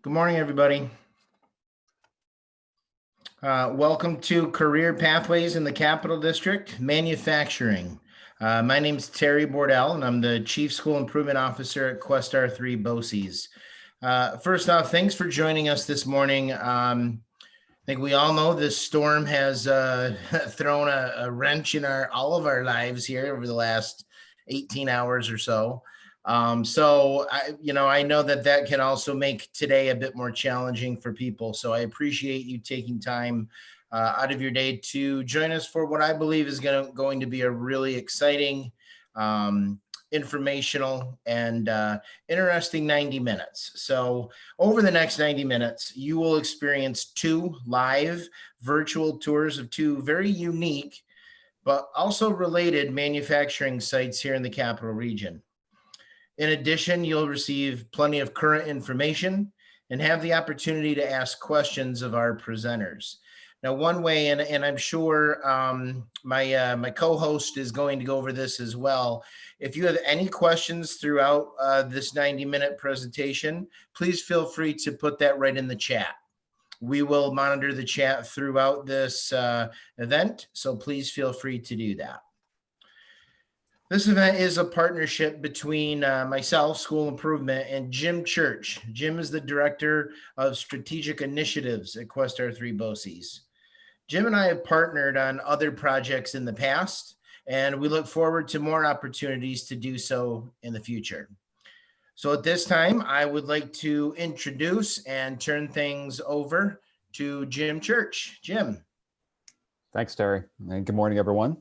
Good morning, everybody. Welcome to Career Pathways in the Capital District, Manufacturing. My name is Terry Bordell, and I'm the Chief School Improvement Officer at Questar 3 BOCES. First off, thanks for joining us this morning. I think we all know this storm has thrown a wrench in all of our lives here over the last 18 hours or so. I know that can also make today a bit more challenging for people. So I appreciate you taking time out of your day to join us for what I believe is going to be a really exciting, informational, and interesting 90 minutes. So over the next 90 minutes, you will experience two live virtual tours of two very unique, but also related manufacturing sites here in the Capital Region. In addition, you'll receive plenty of current information and have the opportunity to ask questions of our presenters. Now, one way, and I'm sure my co-host is going to go over this as well. If you have any questions throughout this 90-minute presentation, please feel free to put that right in the chat. We will monitor the chat throughout this event, so please feel free to do that. This event is a partnership between myself, School Improvement, and Jim Church. Jim is the Director of Strategic Initiatives at Questar 3 BOCES. Jim and I have partnered on other projects in the past, and we look forward to more opportunities to do so in the future. So at this time, I would like to introduce and turn things over to Jim Church. Jim. Thanks, Terry, and good morning, everyone.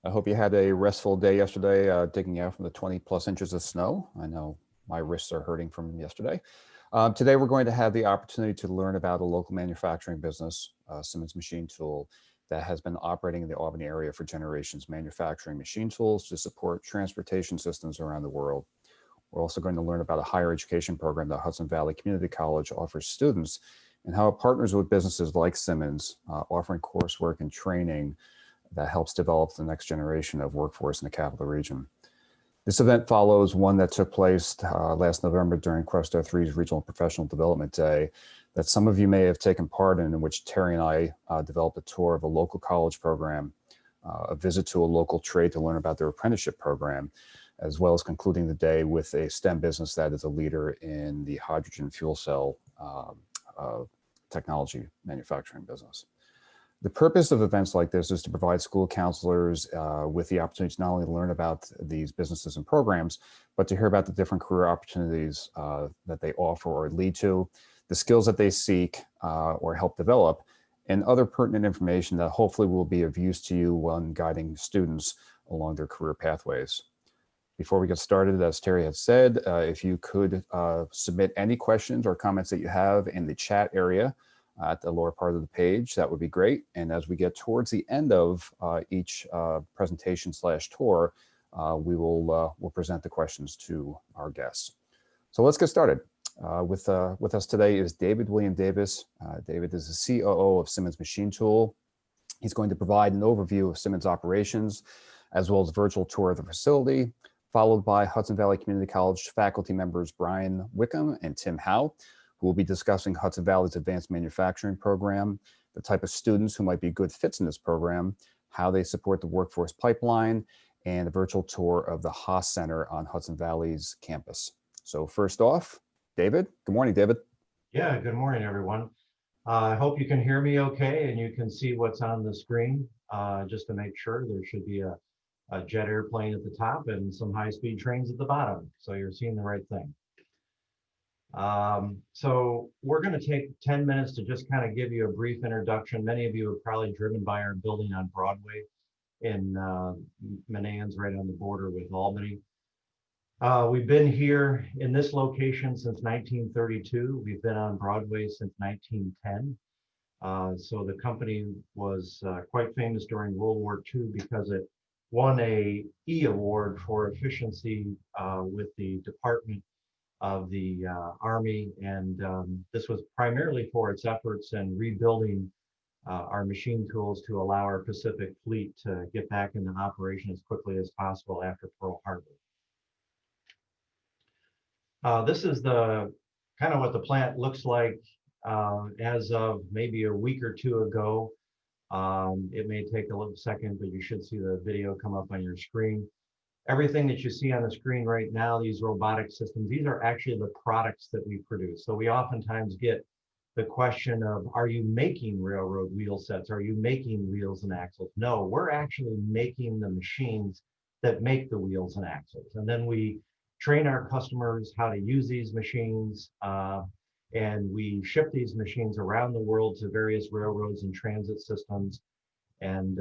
I hope you had a restful day yesterday, digging out from the 20+ inches of snow. I know my wrists are hurting from yesterday. Today, we're going to have the opportunity to learn about a local manufacturing business, Simmons Machine Tool, that has been operating in the Albany area for generations, manufacturing machine tools to support transportation systems around the world. We're also going to learn about a higher education program that Hudson Valley Community College offers students and how it partners with businesses like Simmons, offering coursework and training that helps develop the next generation of workforce in the Capital Region. This event follows one that took place last November during Questar 3's Regional Professional Development Day that some of you may have taken part in which Terry and I developed a tour of a local college program, a visit to a local trade to learn about their apprenticeship program, as well as concluding the day with a STEM business that is a leader in the hydrogen fuel cell technology manufacturing business. The purpose of events like this is to provide school counselors with the opportunity to not only learn about these businesses and programs, but to hear about the different career opportunities that they offer or lead to, the skills that they seek or help develop, and other pertinent information that hopefully will be of use to you when guiding students along their career pathways. Before we get started, as Terry had said, if you could submit any questions or comments that you have in the chat area at the lower part of the page, that would be great. And as we get towards the end of each presentation / tour, we'll present the questions to our guests. So let's get started. With us today is David William Davis. David is the COO of Simmons Machine Tool. He's going to provide an overview of Simmons operations, as well as a virtual tour of the facility, followed by Hudson Valley Community College faculty members Brian Wickham and Tim Howe, who will be discussing Hudson Valley's advanced manufacturing program, the type of students who might be good fits in this program, how they support the workforce pipeline, and a virtual tour of the Haas Center on Hudson Valley's campus. So first off, David. Good morning, David. Yeah, good morning, everyone. I hope you can hear me okay and you can see what's on the screen. Just to make sure, there should be a jet airplane at the top and some high-speed trains at the bottom. So you're seeing the right thing. So we're going to take 10 minutes to just kind of give you a brief introduction. Many of you have probably driven by our building on Broadway in Manans, right on the border with Albany. We've been here in this location since 1932. We've been on Broadway since 1910. So the company was quite famous during World War II because it won a E award for efficiency with the Department of the Army, and this was primarily for its efforts in rebuilding our machine tools to allow our Pacific fleet to get back into operation as quickly as possible after Pearl Harbor. This is the kind of what the plant looks like as of maybe a week or two ago. It may take a little second, but you should see the video come up on your screen. Everything that you see on the screen right now, these robotic systems, these are actually the products that we produce. So we oftentimes get the question of, are you making railroad wheel sets? Are you making wheels and axles? No, we're actually making the machines that make the wheels and axles. And then we train our customers how to use these machines, and we ship these machines around the world to various railroads and transit systems. And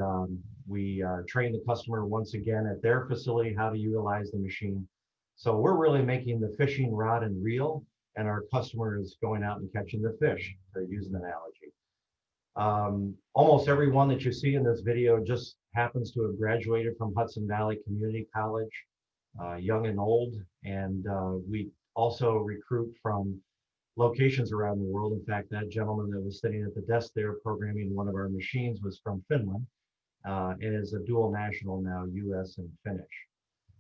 we train the customer once again at their facility how to utilize the machine. So we're really making the fishing rod and reel, and our customer is going out and catching the fish, to use an analogy. Almost everyone that you see in this video just happens to have graduated from Hudson Valley Community College, young and old. And we also recruit from locations around the world. In fact, that gentleman that was sitting at the desk there programming one of our machines was from Finland, and is a dual national now, US and Finnish.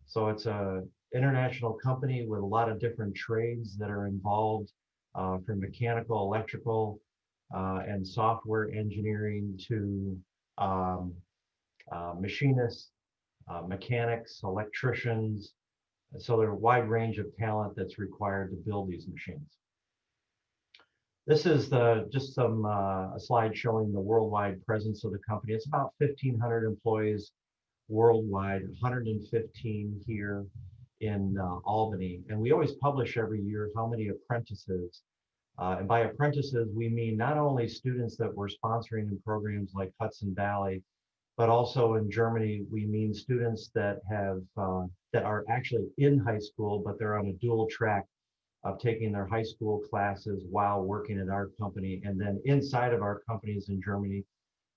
So it's a international company with a lot of different trades that are involved, from mechanical, electrical, and software engineering to machinists, mechanics, electricians. So there's a wide range of talent that's required to build these machines. This is just some a slide showing the worldwide presence of the company. It's about 1,500 employees worldwide, 115 here in Albany. And we always publish every year how many apprentices. And by apprentices, we mean not only students that we're sponsoring in programs like Hudson Valley, but also in Germany, we mean students that have that are actually in high school, but they're on a dual track of taking their high school classes while working at our company. And then inside of our companies in Germany,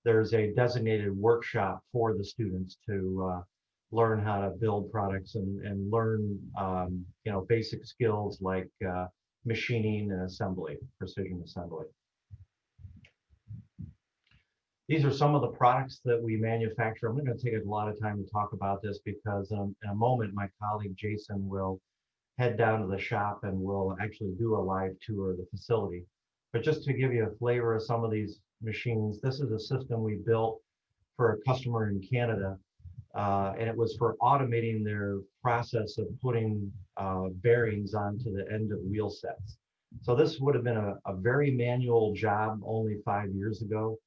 there's a designated workshop for the students to learn how to build products and learn basic skills like machining and assembly, precision assembly. These are some of the products that we manufacture. I'm not going to take a lot of time to talk about this because in a moment, my colleague Jason will head down to the shop and we'll actually do a live tour of the facility. But just to give you a flavor of some of these machines, this is a system we built for a customer in Canada, and it was for automating their process of putting bearings onto the end of wheel sets. So this would have been a very manual job only 5 years ago.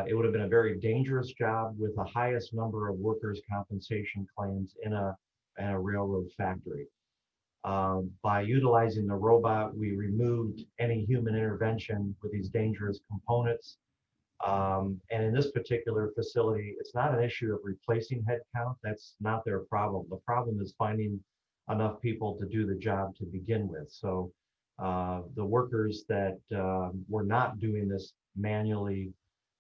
It would have been a very dangerous job with the highest number of workers' compensation claims in a railroad factory. By utilizing the robot, we removed any human intervention with these dangerous components. And in this particular facility, it's not an issue of replacing headcount. That's not their problem. The problem is finding enough people to do the job to begin with. So the workers that were not doing this manually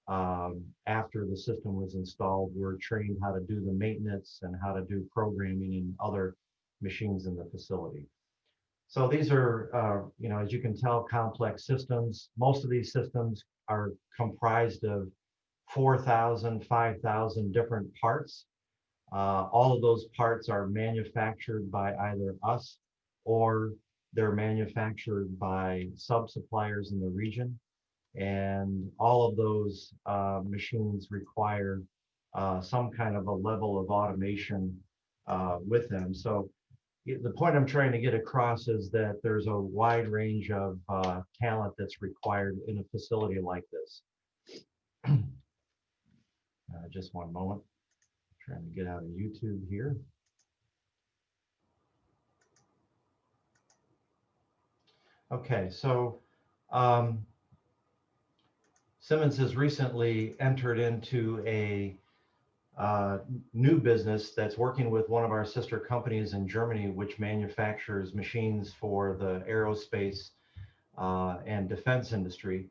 after the system was installed were trained how to do the maintenance and how to do programming and other machines in the facility. So these are, as you can tell, complex systems. Most of these systems are comprised of 4,000, 5,000 different parts. All of those parts are manufactured by either us or they're manufactured by sub-suppliers in the region. And all of those machines require some kind of a level of automation with them. So the point I'm trying to get across is that there's a wide range of talent that's required in a facility like this. Just one moment, trying to get out of YouTube here. Okay, so Simmons has recently entered into a new business that's working with one of our sister companies in Germany, which manufactures machines for the aerospace and defense industry.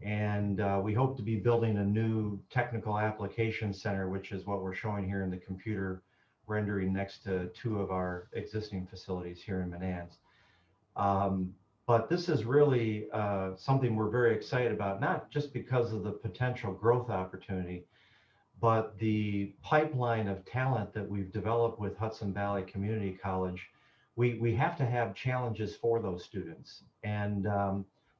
And we hope to be building a new technical application center, which is what we're showing here in the computer rendering next to two of our existing facilities here in Menands. But this is really something we're very excited about, not just because of the potential growth opportunity, but the pipeline of talent that we've developed with Hudson Valley Community College. we have to have challenges for those students. And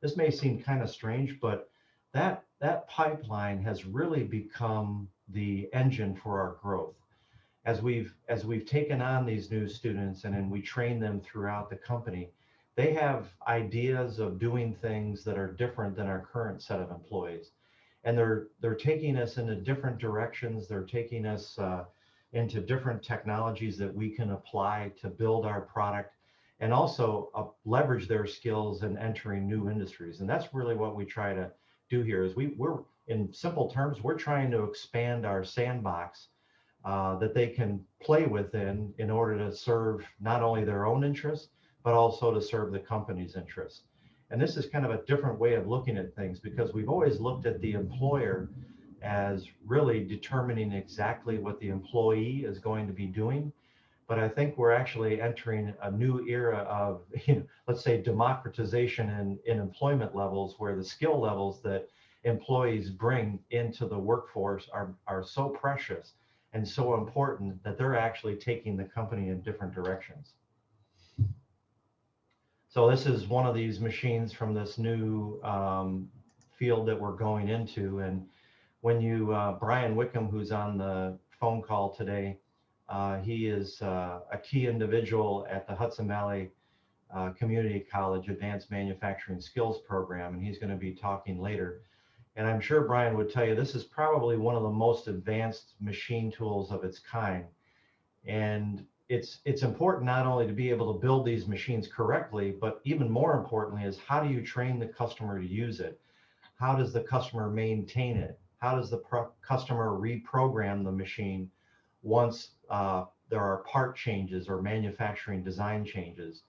this may seem kind of strange, but that pipeline has really become the engine for our growth. As we've taken on these new students and then we train them throughout the company, they have ideas of doing things that are different than our current set of employees, and they're taking us into different directions. They're taking us into different technologies that we can apply to build our product, and also leverage their skills in entering new industries. And that's really what we try to do here. Is we're, in simple terms, we're trying to expand our sandbox that they can play within in order to serve not only their own interests, but also to serve the company's interests. And this is kind of a different way of looking at things, because we've always looked at the employer as really determining exactly what the employee is going to be doing. But I think we're actually entering a new era of, let's say, democratization in employment levels, where the skill levels that employees bring into the workforce are so precious and so important that they're actually taking the company in different directions. So this is one of these machines from this new field that we're going into. And when you, Brian Wickham, who's on the phone call today, he is a key individual at the Hudson Valley Community College Advanced Manufacturing Skills Program, and he's going to be talking later. And I'm sure Brian would tell you this is probably one of the most advanced machine tools of its kind. And it's important not only to be able to build these machines correctly, but even more importantly is, how do you train the customer to use it? How does the customer maintain it? How does the customer reprogram the machine once there are part changes or manufacturing design changes?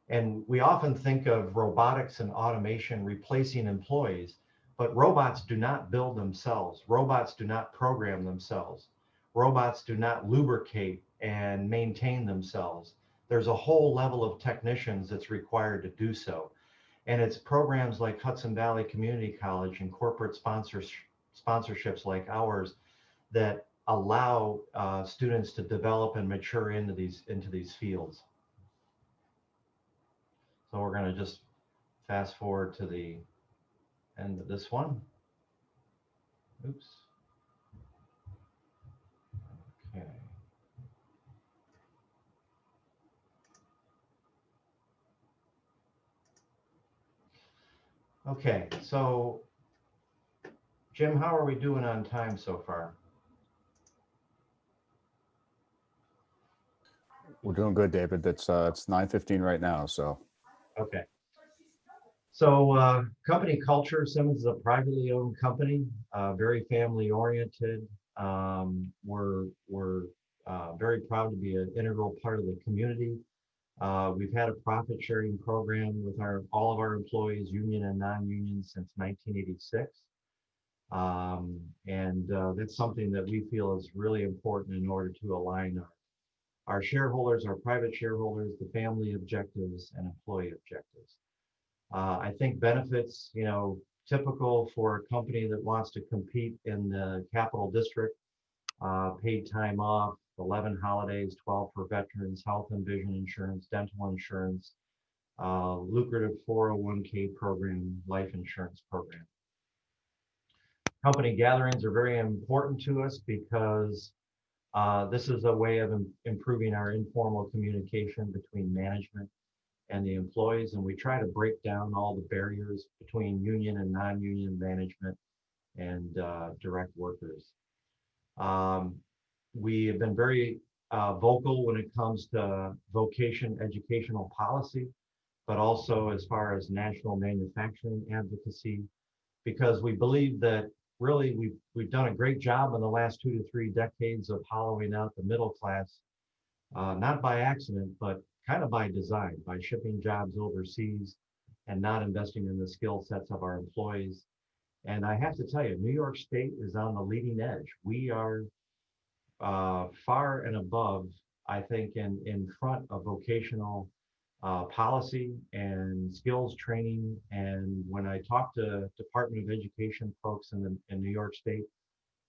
And we often think of robotics and automation replacing employees, but robots do not build themselves. Robots do not program themselves. Robots do not lubricate and maintain themselves. There's a whole level of technicians that's required to do so. And it's programs like Hudson Valley Community College and corporate sponsorships like ours that allow students to develop and mature into these fields. So we're going to just fast forward to the end of this one. Oops. Okay. Okay, so Jim, how are we doing on time so far? We're doing good, David. It's 9:15 right now, so. Okay. So company culture, Simmons is a privately owned company, very family oriented. We're very proud to be an integral part of the community. We've had a profit sharing program with all of our employees, union and non-union, since 1986. And that's something that we feel is really important in order to align our shareholders, our private shareholders, the family objectives and employee objectives. I think benefits, typical for a company that wants to compete in the Capital District, paid time off, 11 holidays, 12 for veterans, health and vision insurance, dental insurance, lucrative 401k program, life insurance program. Company gatherings are very important to us because this is a way of improving our informal communication between management and the employees, and we try to break down all the barriers between union and non-union management and direct workers. We have been very vocal when it comes to vocation educational policy, but also as far as national manufacturing advocacy, because we believe that really we've done a great job in the last 2 to 3 decades of hollowing out the middle class, not by accident, but kind of by design, by shipping jobs overseas and not investing in the skill sets of our employees. And I have to tell you, New York State is on the leading edge. We are far and above, I think, in front of vocational policy and skills training. And when I talk to Department of Education folks in New York State,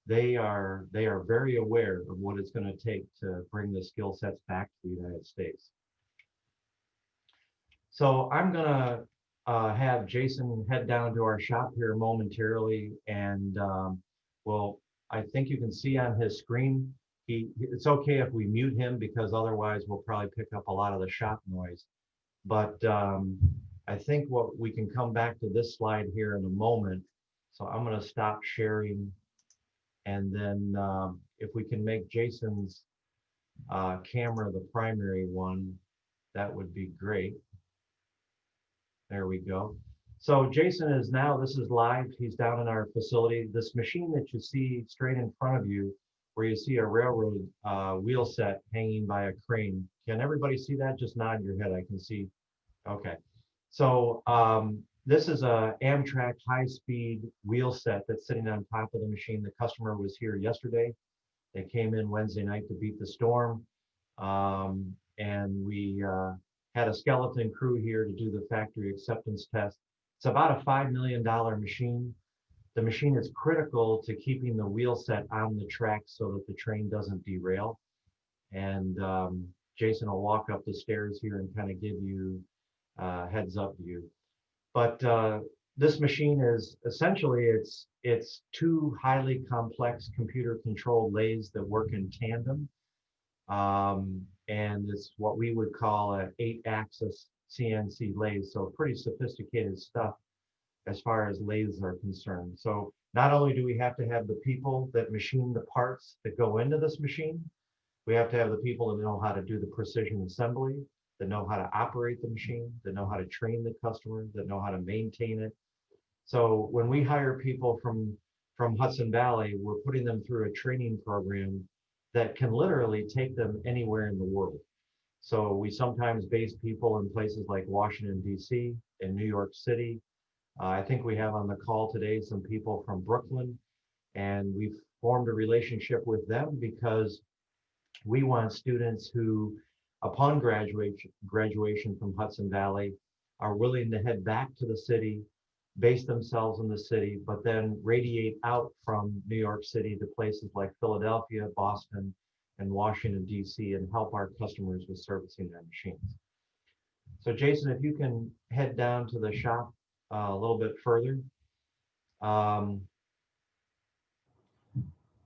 they are very aware of what it's going to take to bring the skill sets back to the United States. So I'm gonna have Jason head down to our shop here momentarily, and well, I think you can see on his screen. It's okay if we mute him because otherwise we'll probably pick up a lot of the shop noise. But I think what we can come back to this slide here in a moment. So I'm going to stop sharing, and then if we can make Jason's camera the primary one, that would be great. There we go. So Jason is now, this is live. He's down in our facility. This machine that you see straight in front of you, where you see a railroad wheel set hanging by a crane. Can everybody see that? Just nod your head. I can see. Okay. So this is a Amtrak high-speed wheel set that's sitting on top of the machine. The customer was here yesterday. They came in Wednesday night to beat the storm. And we had a skeleton crew here to do the factory acceptance test. It's about a $5 million machine. The machine is critical to keeping the wheel set on the track so that the train doesn't derail. And Jason will walk up the stairs here and kind of give you heads up view. But this machine is essentially, it's two highly complex computer controlled lathes that work in tandem. And it's what we would call an 8-axis CNC lathe. So pretty sophisticated stuff as far as lathes are concerned. So not only do we have to have the people that machine the parts that go into this machine, we have to have the people that know how to do the precision assembly, that know how to operate the machine, that know how to train the customer, that know how to maintain it. So when we hire people from Hudson Valley, we're putting them through a training program that can literally take them anywhere in the world. So we sometimes base people in places like Washington, D.C., and New York City. I think we have on the call today some people from Brooklyn, and we've formed a relationship with them because we want students who, upon graduation from Hudson Valley, are willing to head back to the city, base themselves in the city, but then radiate out from New York City to places like Philadelphia, Boston, and Washington, D.C., and help our customers with servicing their machines. So Jason, if you can head down to the shop a little bit further.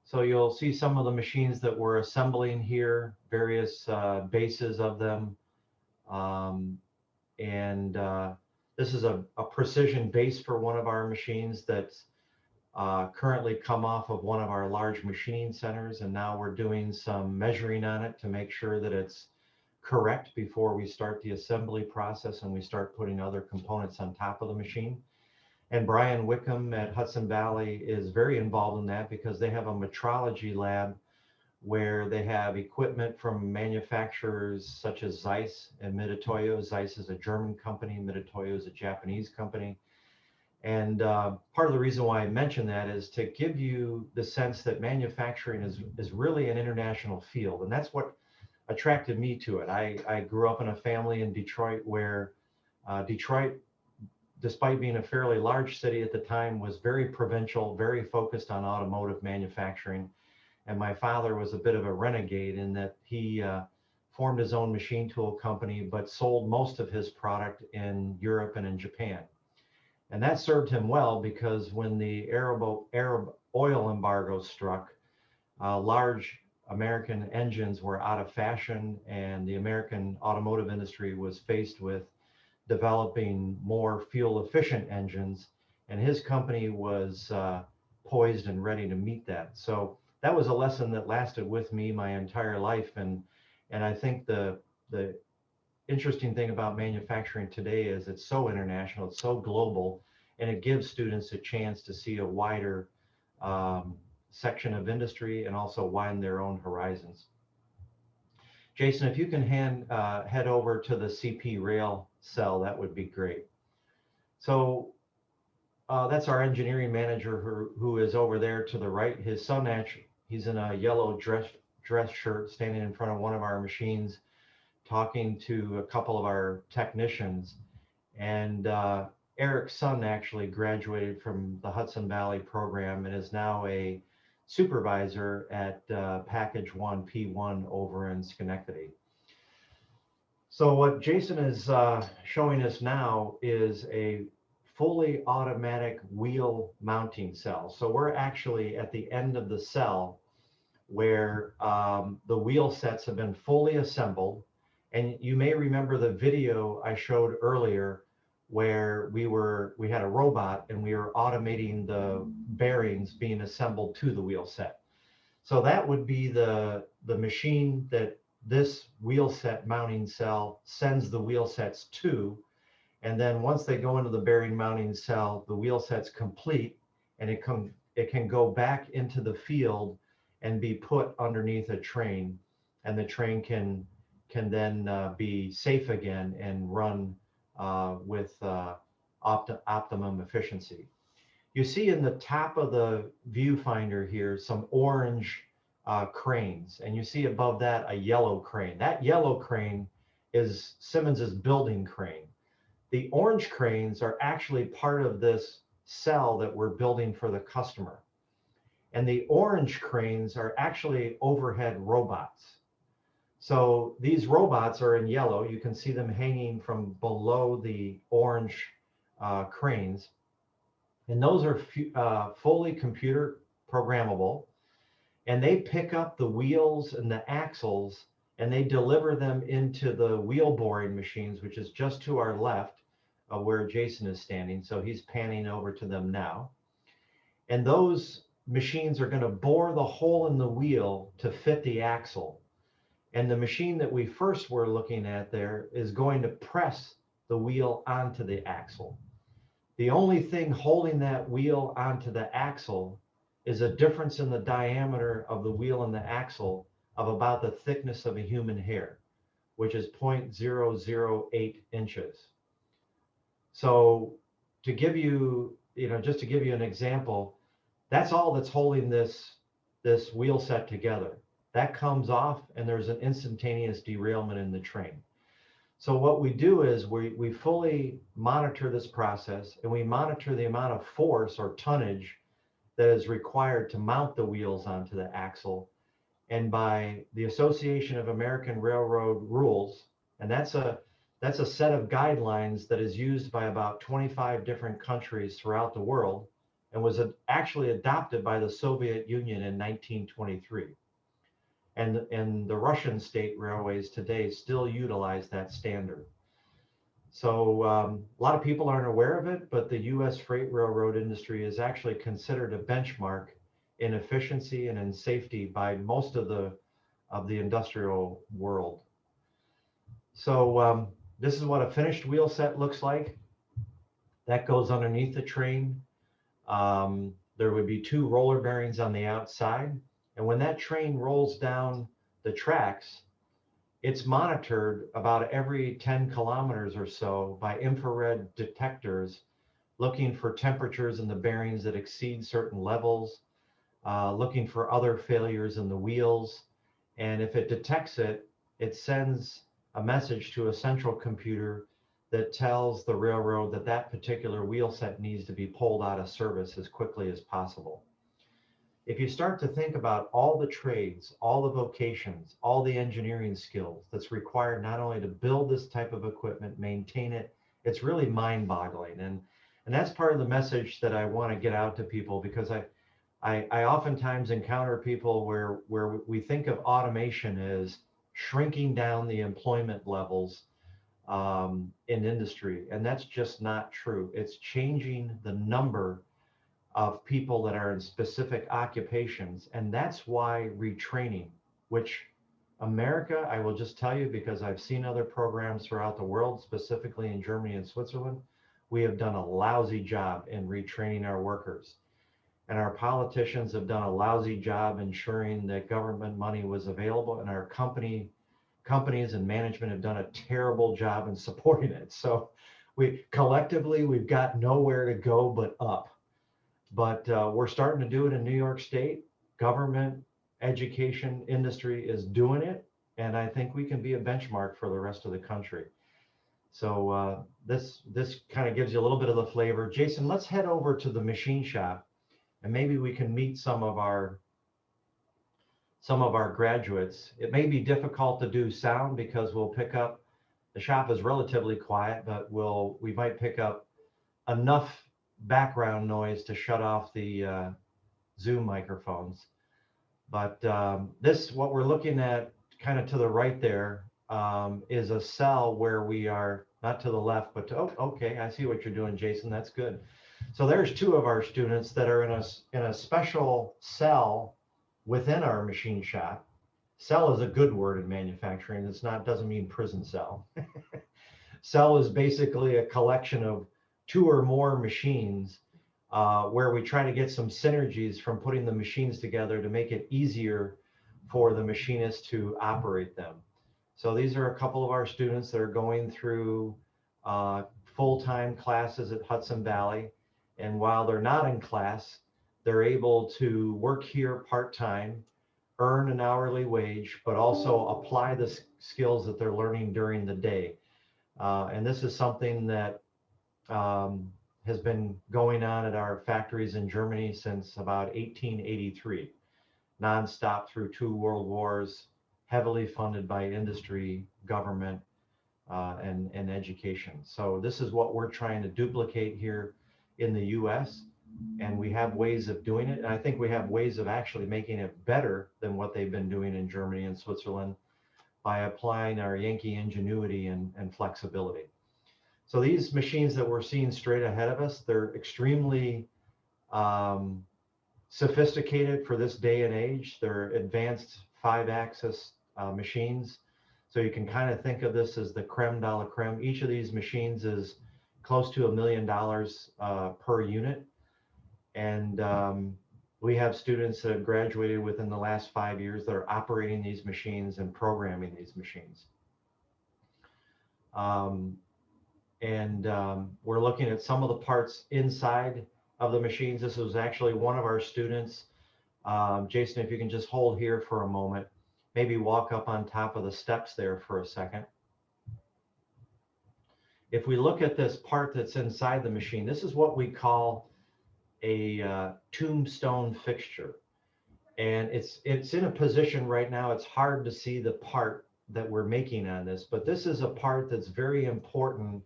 So you'll see some of the machines that we're assembling here, various bases of them. This is a precision base for one of our machines that's currently come off of one of our large machining centers, and now we're doing some measuring on it to make sure that it's correct before we start the assembly process and we start putting other components on top of the machine. And Brian Wickham at Hudson Valley is very involved in that because they have a metrology lab where they have equipment from manufacturers such as Zeiss and Mitutoyo. Zeiss is a German company, Mitutoyo is a Japanese company. And part of the reason why I mention that is to give you the sense that manufacturing is really an international field. And that's what attracted me to it. I grew up in a family in Detroit where Detroit, despite being a fairly large city at the time, was very provincial, very focused on automotive manufacturing. And my father was a bit of a renegade in that he formed his own machine tool company, but sold most of his product in Europe and in Japan. And that served him well because when the Arab oil embargo struck, large American engines were out of fashion, and the American automotive industry was faced with developing more fuel efficient engines, and his company was poised and ready to meet that. So that was a lesson that lasted with me my entire life. And I think the interesting thing about manufacturing today is it's so international, it's so global, and it gives students a chance to see a wider section of industry and also widen their own horizons. Jason, if you can head over to the CP rail cell, that would be great. So that's our engineering manager who is over there to the right. His son, actually, he's in a yellow dress shirt standing in front of one of our machines talking to a couple of our technicians. And Eric's son actually graduated from the Hudson Valley program and is now a supervisor at Package 1 P1 over in Schenectady. So what Jason is showing us now is a fully automatic wheel mounting cell. So we're actually at the end of the cell where the wheel sets have been fully assembled. And you may remember the video I showed earlier where we had a robot and we were automating the bearings being assembled to the wheel set. So that would be the machine that this wheel set mounting cell sends the wheel sets to. And then once they go into the bearing mounting cell, the wheel set's complete and it can go back into the field and be put underneath a train. And the train can then be safe again and run with optimum efficiency. You see in the top of the viewfinder here some orange cranes, and you see above that a yellow crane. That yellow crane is Simmons's building crane. The orange cranes are actually part of this cell that we're building for the customer. And the orange cranes are actually overhead robots. So these robots are in yellow. You can see them hanging from below the orange cranes. And those are fully computer programmable. And they pick up the wheels and the axles and they deliver them into the wheel boring machines, which is just to our left of where Jason is standing. So he's panning over to them now. And those machines are going to bore the hole in the wheel to fit the axle. And the machine that we first were looking at there is going to press the wheel onto the axle. The only thing holding that wheel onto the axle is a difference in the diameter of the wheel and the axle of about the thickness of a human hair, which is 0.008 inches. So to give you, just to give you an example, that's all that's holding this wheel set together. That comes off and there's an instantaneous derailment in the train. So what we do is we fully monitor this process and we monitor the amount of force or tonnage that is required to mount the wheels onto the axle. And by the Association of American Railroad rules, and that's a set of guidelines that is used by about 25 different countries throughout the world and was actually adopted by the Soviet Union in 1923. And the Russian state railways today still utilize that standard. So a lot of people aren't aware of it, but the U.S. freight railroad industry is actually considered a benchmark in efficiency and in safety by most of the industrial world. So this is what a finished wheel set looks like. That goes underneath the train. There would be 2 roller bearings on the outside. And when that train rolls down the tracks, it's monitored about every 10 kilometers or so by infrared detectors looking for temperatures in the bearings that exceed certain levels, looking for other failures in the wheels. And if it detects it, it sends a message to a central computer that tells the railroad that that particular wheel set needs to be pulled out of service as quickly as possible. If you start to think about all the trades, all the vocations, all the engineering skills that's required not only to build this type of equipment, maintain it, it's really mind-boggling. And that's part of the message that I want to get out to people, because I oftentimes encounter people where we think of automation as shrinking down the employment levels in industry. And that's just not true. It's changing the number of people that are in specific occupations. And that's why retraining, which America, I will just tell you, because I've seen other programs throughout the world, specifically in Germany and Switzerland, we have done a lousy job in retraining our workers. And our politicians have done a lousy job ensuring that government money was available, and our companies and management have done a terrible job in supporting it. So collectively, we've got nowhere to go but up. But we're starting to do it in New York State. Government, education, industry is doing it. And I think we can be a benchmark for the rest of the country. So this kind of gives you a little bit of the flavor. Jason, let's head over to the machine shop and maybe we can meet some of our graduates. It may be difficult to do sound because we'll pick up The shop is relatively quiet, but we might pick up enough background noise to shut off the Zoom microphones. But what we're looking at kind of to the right there is a cell where we are not to the left, but oh, okay, I see what you're doing, Jason. That's good. So there's two of our students that are in a special cell within our machine shop. Cell is a good word in manufacturing. Doesn't mean prison cell. Cell is basically a collection of two or more machines where we try to get some synergies from putting the machines together to make it easier for the machinist to operate them. So these are a couple of our students that are going through full-time classes at Hudson Valley. And while they're not in class, they're able to work here part-time, earn an hourly wage, but also apply the skills that they're learning during the day. And this is something that has been going on at our factories in Germany since about 1883, nonstop through 2 world wars, heavily funded by industry, government, and education. So this is what we're trying to duplicate here in the US, and we have ways of doing it. And I think we have ways of actually making it better than what they've been doing in Germany and Switzerland by applying our Yankee ingenuity and flexibility. So these machines that we're seeing straight ahead of us, they're extremely sophisticated for this day and age. They're advanced 5-axis machines. So you can kind of think of this as the creme de la creme. Each of these machines is close to $1 million per unit. And we have students that have graduated within the last 5 years that are operating these machines and programming these machines. We're looking at some of the parts inside of the machines. This was actually one of our students. Jason, if you can just hold here for a moment, maybe walk up on top of the steps there for a second. If we look at this part that's inside the machine, this is what we call a tombstone fixture. And it's in a position right now, it's hard to see the part that we're making on this, but this is a part that's very important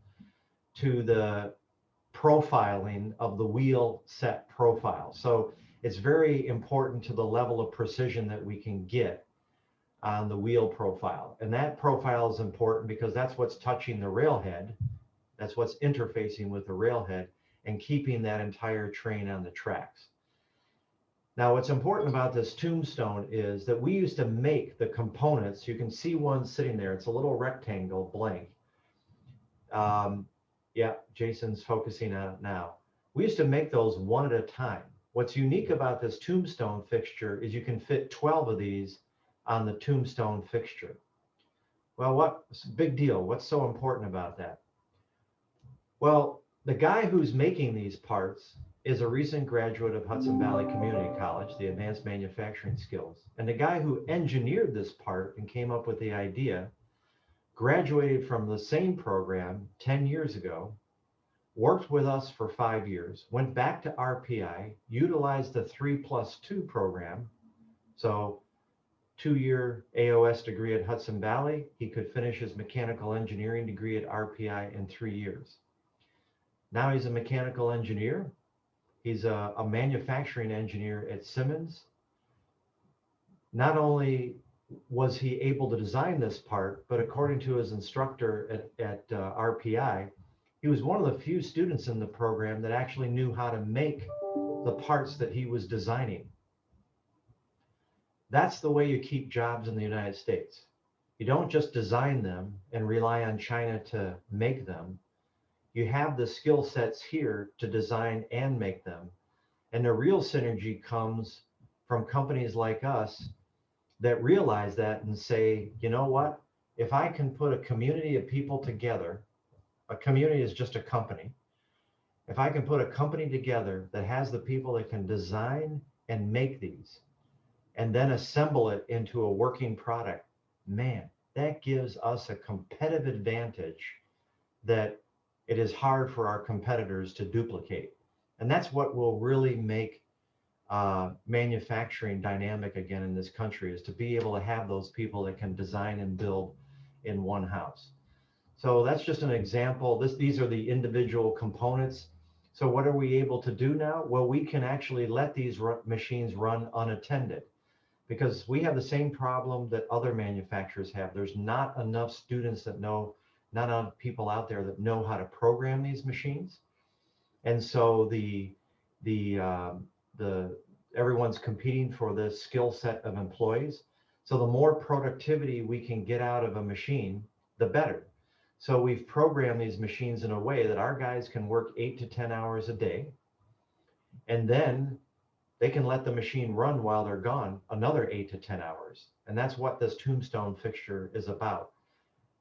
to the profiling of the wheel set profile. So it's very important to the level of precision that we can get on the wheel profile. And that profile is important because that's what's touching the railhead. That's what's interfacing with the railhead and keeping that entire train on the tracks. Now, what's important about this tombstone is that we used to make the components. You can see one sitting there. It's a little rectangle blank. Yeah, Jason's focusing on it now. We used to make those one at a time. What's unique about this tombstone fixture is you can fit 12 of these on the tombstone fixture. Well, what's a big deal? What's so important about that? Well, the guy who's making these parts is a recent graduate of Hudson Valley Community College, the Advanced Manufacturing Skills. And the guy who engineered this part and came up with the idea graduated from the same program 10 years ago, worked with us for 5 years, went back to RPI, utilized the 3+2 program. So 2-year AOS degree at Hudson Valley. He could finish his mechanical engineering degree at RPI in 3 years. Now he's a mechanical engineer. He's a manufacturing engineer at Simmons. Not only was he able to design this part, but according to his instructor at RPI, he was one of the few students in the program that actually knew how to make the parts that he was designing. That's the way you keep jobs in the United States. You don't just design them and rely on China to make them. You have the skill sets here to design and make them. And the real synergy comes from companies like us that realize that and say, you know what? If I can put a community of people together, a community is just a company. If I can put a company together that has the people that can design and make these, and then assemble it into a working product, man, that gives us a competitive advantage that it is hard for our competitors to duplicate. And that's what will really make manufacturing dynamic again in this country, is to be able to have those people that can design and build in one house. So that's just an example. These are the individual components. So what are we able to do now? Well, we can actually let these machines run unattended, because we have the same problem that other manufacturers have. There's not enough students that know, not enough people out there that know how to program these machines. And so the everyone's competing for this skill set of employees. So the more productivity we can get out of a machine, the better. So we've programmed these machines in a way that our guys can work 8 to 10 hours a day, and then they can let the machine run while they're gone another 8 to 10 hours. And that's what this tombstone fixture is about.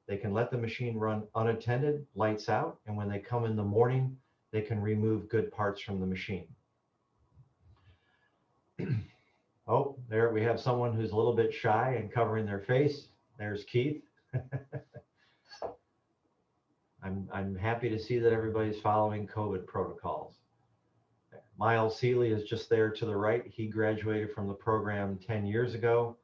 They can let the machine run unattended, lights out, and when they come in the morning, they can remove good parts from the machine. Oh, there we have someone who's a little bit shy and covering their face. There's Keith. I'm happy to see that everybody's following COVID protocols. Miles Seeley is just there to the right. He graduated from the program 10 years ago.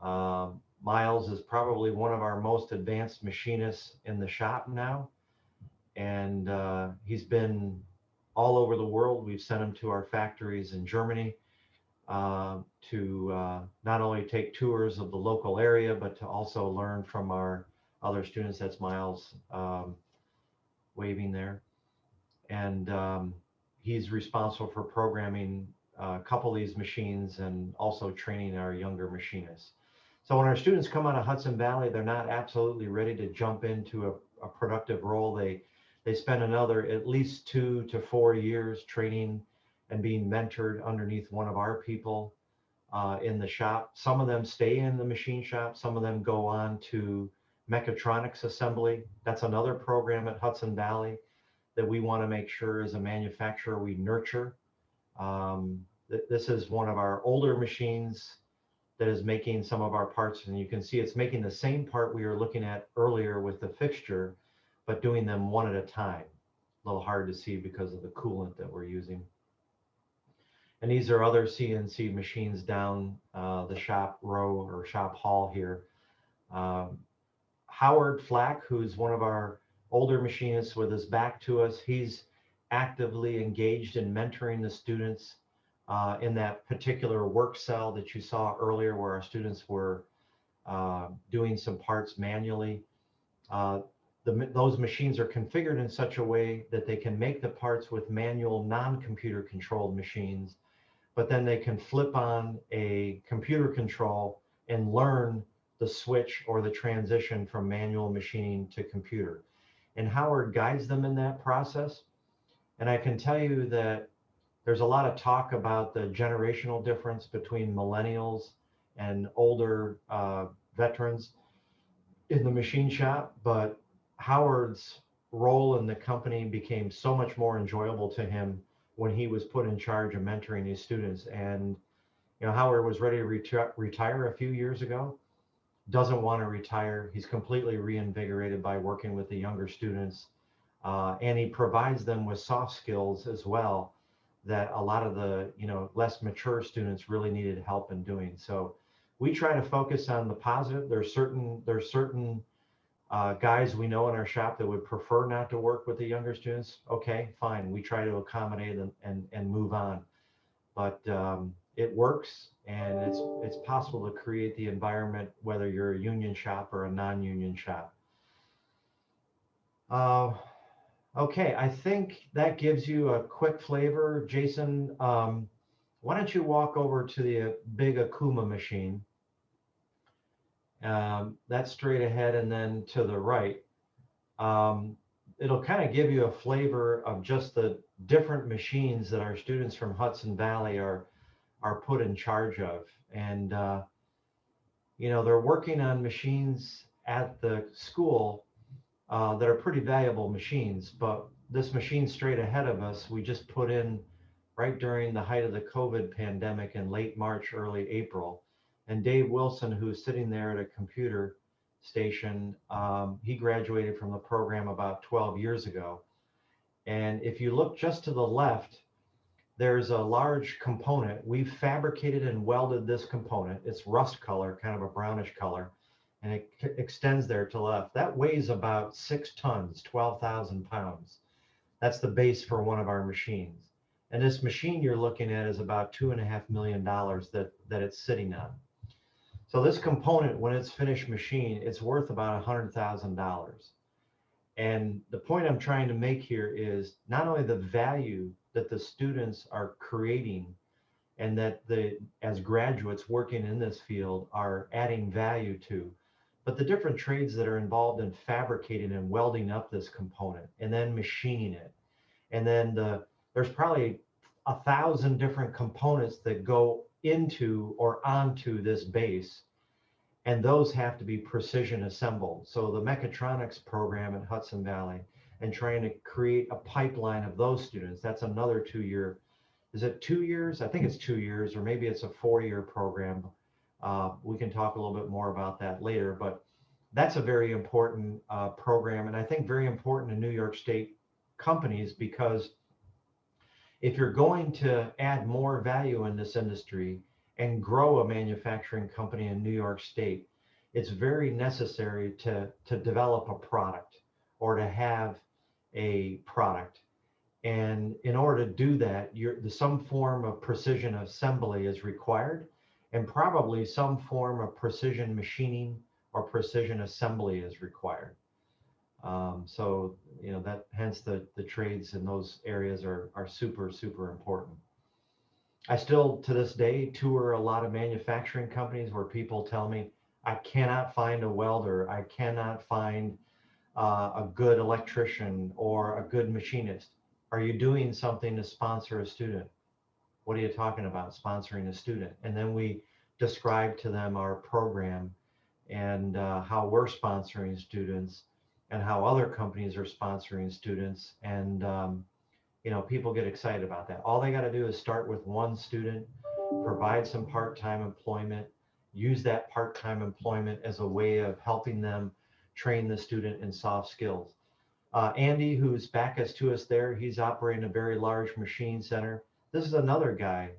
Miles is probably one of our most advanced machinists in the shop now. And he's been all over the world. We've sent him to our factories in Germany to not only take tours of the local area, but to also learn from our other students. That's Miles waving there. And he's responsible for programming a couple of these machines and also training our younger machinists. So when our students come out of Hudson Valley, they're not absolutely ready to jump into a productive role. They spend another at least 2 to 4 years training and being mentored underneath one of our people in the shop. Some of them stay in the machine shop. Some of them go on to mechatronics assembly. That's another program at Hudson Valley that we want to make sure as a manufacturer we nurture. This is one of our older machines that is making some of our parts, and you can see it's making the same part we were looking at earlier with the fixture, but doing them one at a time. A little hard to see because of the coolant that we're using. And these are other CNC machines down the shop row or shop hall here. Howard Flack, who's one of our older machinists with his back to us, he's actively engaged in mentoring the students in that particular work cell that you saw earlier where our students were doing some parts manually. Those machines are configured in such a way that they can make the parts with manual non-computer controlled machines, but then they can flip on a computer control and learn the switch or the transition from manual machining to computer. And Howard guides them in that process. And I can tell you that there's a lot of talk about the generational difference between millennials and older veterans in the machine shop, but Howard's role in the company became so much more enjoyable to him when he was put in charge of mentoring these students. And Howard was ready to retire a few years ago, doesn't want to retire. He's completely reinvigorated by working with the younger students, and he provides them with soft skills as well that a lot of the less mature students really needed help in doing. So we try to focus on the positive. There's certain guys we know in our shop that would prefer not to work with the younger students. Okay, fine. We try to accommodate them and move on. But it works, and it's possible to create the environment whether you're a union shop or a non-union shop. Okay, I think that gives you a quick flavor. Jason, why don't you walk over to the big Akuma machine? That's straight ahead and then to the right. It'll kind of give you a flavor of just the different machines that our students from Hudson Valley are put in charge of. And, they're working on machines at the school that are pretty valuable machines, but this machine straight ahead of us, we just put in right during the height of the COVID pandemic in late March, early April. And Dave Wilson, who's sitting there at a computer station, he graduated from the program about 12 years ago. And if you look just to the left, there's a large component. We've fabricated and welded this component. It's rust color, kind of a brownish color. and it extends there to the left. That weighs about 6 tons, 12,000 pounds. That's the base for one of our machines. And this machine you're looking at is about $2.5 million that it's sitting on. So this component, when it's finished machine, it's worth about $100,000. And the point I'm trying to make here is not only the value that the students are creating and that as graduates working in this field are adding value to, but the different trades that are involved in fabricating and welding up this component and then machining it. And then there's probably 1,000 different components that go into or onto this base. And those have to be precision assembled. So the mechatronics program at Hudson Valley and trying to create a pipeline of those students, that's another 2-year. Is it 2 years? I think it's 2 years, or maybe it's a 4-year program. We can talk a little bit more about that later, but that's a very important program. And I think very important to New York State companies, because if you're going to add more value in this industry and grow a manufacturing company in New York State, it's very necessary to develop a product or to have a product. And in order to do that, some form of precision assembly is required, and probably some form of precision machining or precision assembly is required. So, that hence the trades in those areas are super, super important. I still, to this day, tour a lot of manufacturing companies where people tell me, I cannot find a welder, I cannot find a good electrician or a good machinist. Are you doing something to sponsor a student? What are you talking about, sponsoring a student? And then we describe to them our program and how we're sponsoring students and how other companies are sponsoring students. And people get excited about that. All they got to do is start with one student, provide some part-time employment, use that part-time employment as a way of helping them train the student in soft skills. Andy, who's back to us there, he's operating a very large machine center. This is another guy,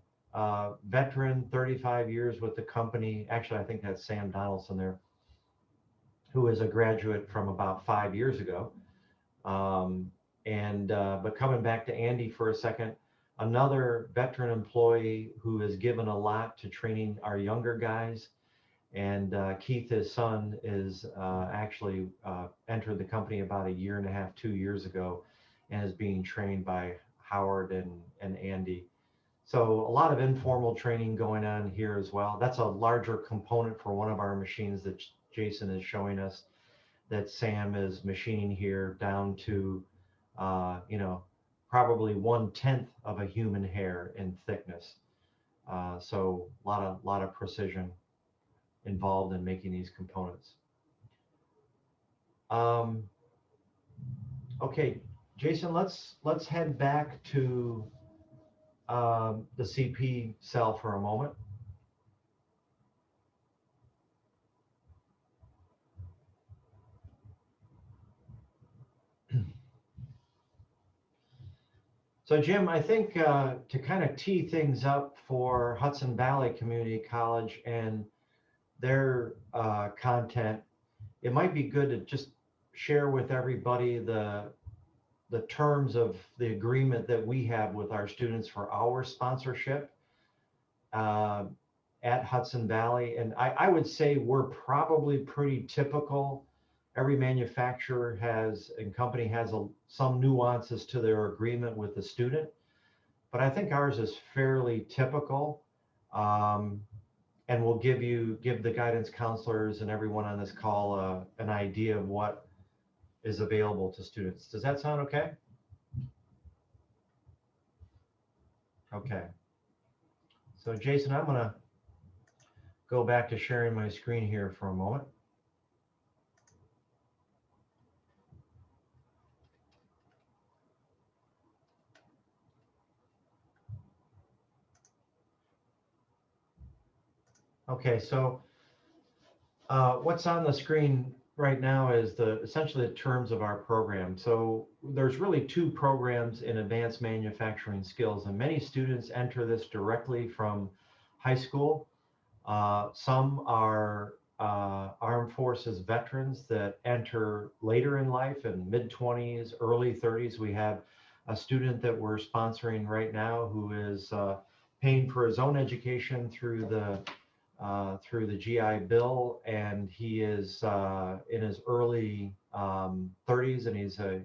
veteran, 35 years with the company. Actually, I think that's Sam Donaldson there, who is a graduate from about 5 years ago. But coming back to Andy for a second, another veteran employee who has given a lot to training our younger guys. And Keith, his son, is actually entered the company about 1.5 years, 2 years ago, and is being trained by Howard and Andy. So a lot of informal training going on here as well. That's a larger component for one of our machines that Jason is showing us, that Sam is machining here down to, probably 1/10 of a human hair in thickness. So a lot of precision involved in making these components. Okay, Jason, let's head back to the CP cell for a moment. So Jim, I think to kind of tee things up for Hudson Valley Community College and their content, it might be good to just share with everybody the terms of the agreement that we have with our students for our sponsorship at Hudson Valley. And I would say we're probably pretty typical. Every manufacturer and company has some nuances to their agreement with the student, but I think ours is fairly typical. And we'll give the guidance counselors and everyone on this call an idea of what is available to students. Does that sound okay? Okay. So Jason, I'm gonna go back to sharing my screen here for a moment. Okay, so what's on the screen right now is essentially the terms of our program. So there's really 2 programs in advanced manufacturing skills, and many students enter this directly from high school. Some are armed forces veterans that enter later in life in mid-20s, early 30s. We have a student that we're sponsoring right now who is paying for his own education through the GI Bill, and he is in his early 30s, and he's a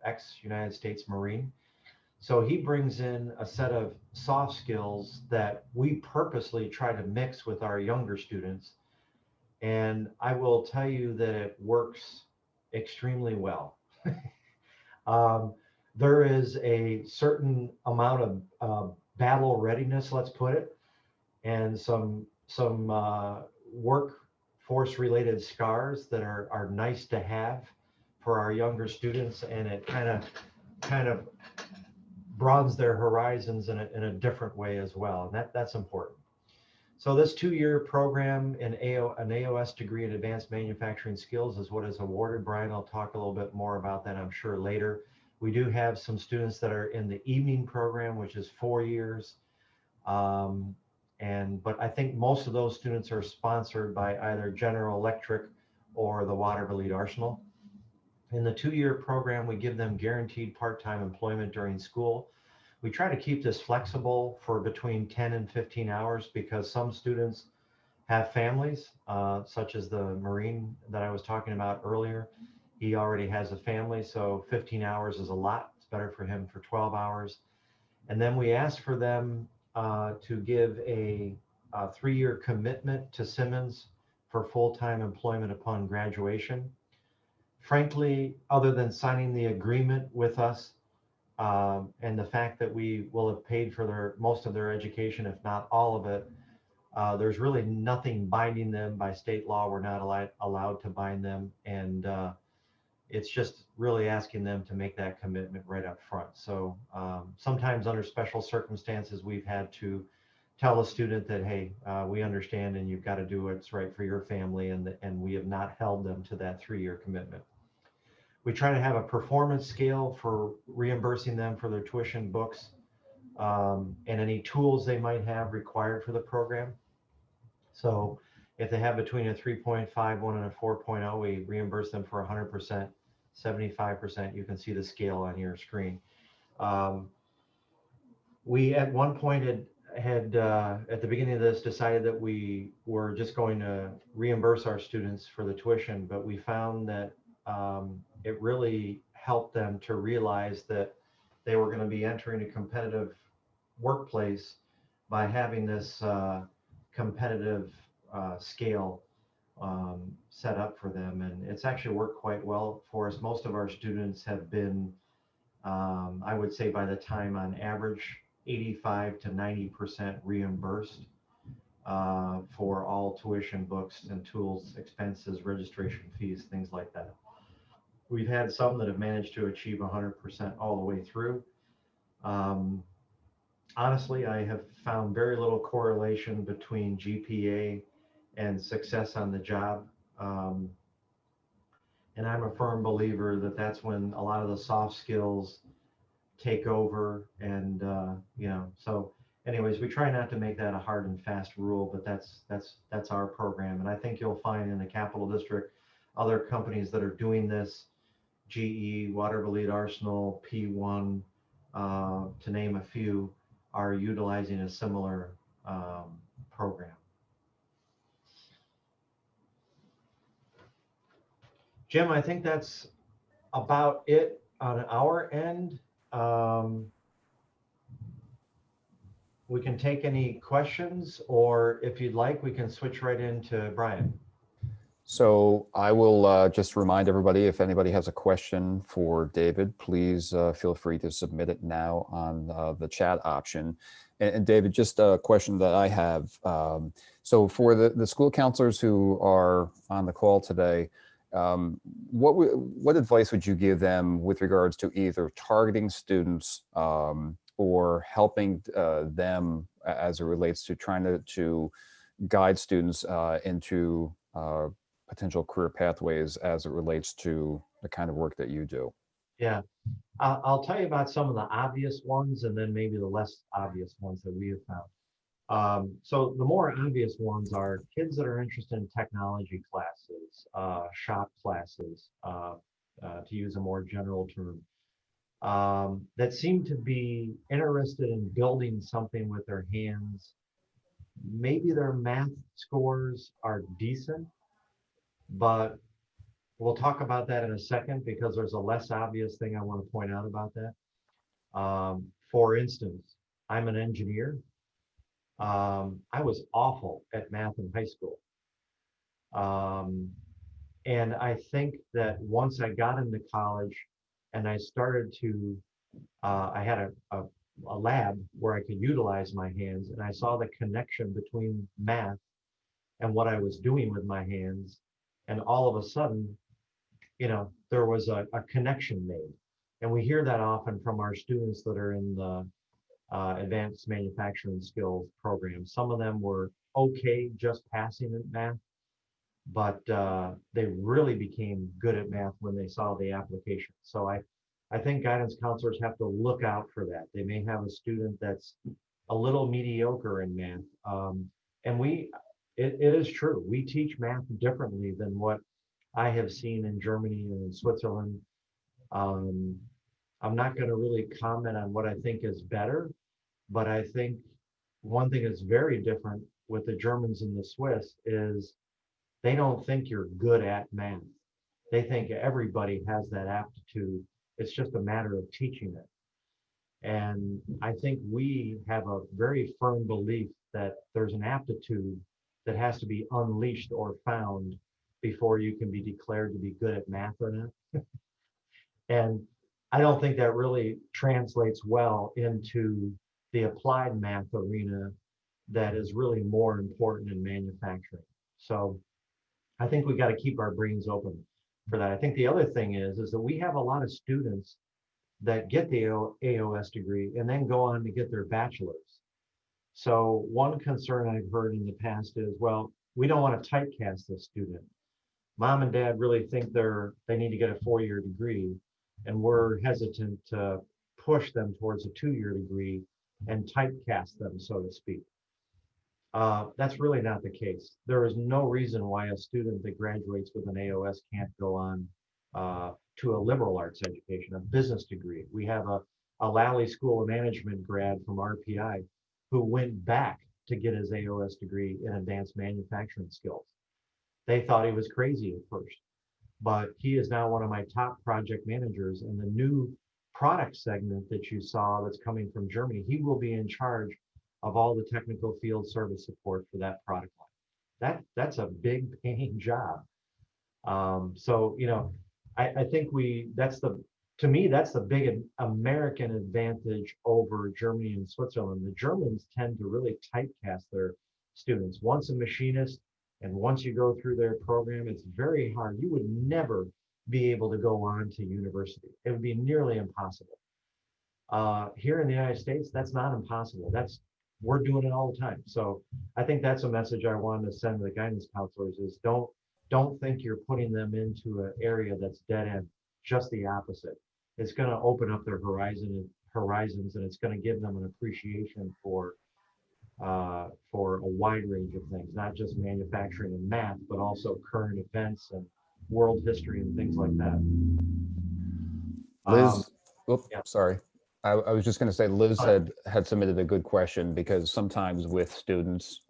ex-United States Marine. So he brings in a set of soft skills that we purposely try to mix with our younger students. And I will tell you that it works extremely well. um, there is a certain amount of battle readiness, let's put it, and some workforce related scars that are nice to have for our younger students, and it kind of broadens their horizons in a different way as well, and that's important. So this 2-year program in an AOS degree in advanced manufacturing skills is what is awarded. Brian will talk a little bit more about that, I'm sure, later. We do have some students that are in the evening program, which is 4 years. But I think most of those students are sponsored by either General Electric or the Waterville Arsenal. In the 2-year program, we give them guaranteed part-time employment during school. We try to keep this flexible for between 10 and 15 hours because some students have families, such as the Marine that I was talking about earlier. He already has a family, so 15 hours is a lot. It's better for him for 12 hours. And then we ask for them to give a 3-year commitment to Simmons for full-time employment upon graduation. Frankly, other than signing the agreement with us, and the fact that we will have paid for most of their education, if not all of it, there's really nothing binding them by state law. We're not allowed to bind them, and it's just really asking them to make that commitment right up front. So sometimes under special circumstances, we've had to tell a student that, hey, we understand and you've got to do what's right for your family, and we have not held them to that 3-year commitment. We try to have a performance scale for reimbursing them for their tuition, books, and any tools they might have required for the program. So if they have between a 3.51 and a 4.0, we reimburse them for 100%, 75%. You can see the scale on your screen. We at one point had at the beginning of this decided that we were just going to reimburse our students for the tuition, but we found that it really helped them to realize that they were going to be entering a competitive workplace by having this competitive scale set up for them. And it's actually worked quite well for us. Most of our students have been, I would say by the time on average, 85 to 90% reimbursed for all tuition, books and tools, expenses, registration fees, things like that. We've had some that have managed to achieve 100% all the way through. Honestly, I have found very little correlation between GPA and success on the job. And I'm a firm believer that that's when a lot of the soft skills take over. And, so anyways, we try not to make that a hard and fast rule, but that's our program. And I think you'll find in the Capital District, other companies that are doing this, GE, Waterville Arsenal, P1, to name a few, are utilizing a similar program. Jim, I think that's about it on our end. We can take any questions, or if you'd like, we can switch right into Brian. So I will just remind everybody, if anybody has a question for David, please feel free to submit it now on the chat option. And David, just a question that I have. So for the school counselors who are on the call today, what advice would you give them with regards to either targeting students or helping them as it relates to trying to guide students into potential career pathways as it relates to the kind of work that you do? Yeah, I'll tell you about some of the obvious ones and then maybe the less obvious ones that we have found. So the more obvious ones are kids that are interested in technology classes, shop classes, to use a more general term, that seem to be interested in building something with their hands. Maybe their math scores are decent, but we'll talk about that in a second because there's a less obvious thing I want to point out about that. For instance, I'm an engineer. I was awful at math in high school. Um, and I think that once I got into college and I started to, I had a lab where I could utilize my hands, and I saw the connection between math and what I was doing with my hands. And all of a sudden, there was a connection made. And we hear that often from our students that are in the advanced manufacturing skills program. Some of them were okay just passing in math, but they really became good at math when they saw the application. So I think guidance counselors have to look out for that. They may have a student that's a little mediocre in math. And it is true, we teach math differently than what I have seen in Germany and in Switzerland. Um, I'm not going to really comment on what I think is better, but I think one thing that's very different with the Germans and the Swiss is they don't think you're good at math. They think everybody has that aptitude. It's just a matter of teaching it. And I think we have a very firm belief that there's an aptitude that has to be unleashed or found before you can be declared to be good at math or not. And I don't think that really translates well into the applied math arena that is really more important in manufacturing. So I think we got to keep our brains open for that. I think the other thing is that we have a lot of students that get the AOS degree and then go on to get their bachelor's. So one concern I've heard in the past is, well, we don't want to typecast this student. Mom and dad really think they need to get a 4-year degree, and we're hesitant to push them towards a 2-year degree and typecast them, so to speak. That's really not the case. There is no reason why a student that graduates with an AOS can't go on to a liberal arts education, a business degree. We have a Lally School of Management grad from RPI who went back to get his AOS degree in advanced manufacturing skills. They thought he was crazy at first, but he is now one of my top project managers, and the new product segment that you saw that's coming from Germany, he will be in charge of all the technical field service support for that product line. That's a big paying job. So, I think to me, that's the big American advantage over Germany and Switzerland. The Germans tend to really typecast their students. Once a machinist, and once you go through their program, it's very hard. You would never be able to go on to university. It would be nearly impossible. Here in the United States, that's not impossible. We're doing it all the time. So I think that's a message I wanted to send to the guidance counselors is don't think you're putting them into an area that's dead end. Just the opposite. It's going to open up their horizons, and it's going to give them an appreciation for a wide range of things, not just manufacturing and math, but also current events and world history and things like that. Liz, Yeah. sorry. I was just going to say, Liz had submitted a good question, because sometimes with students,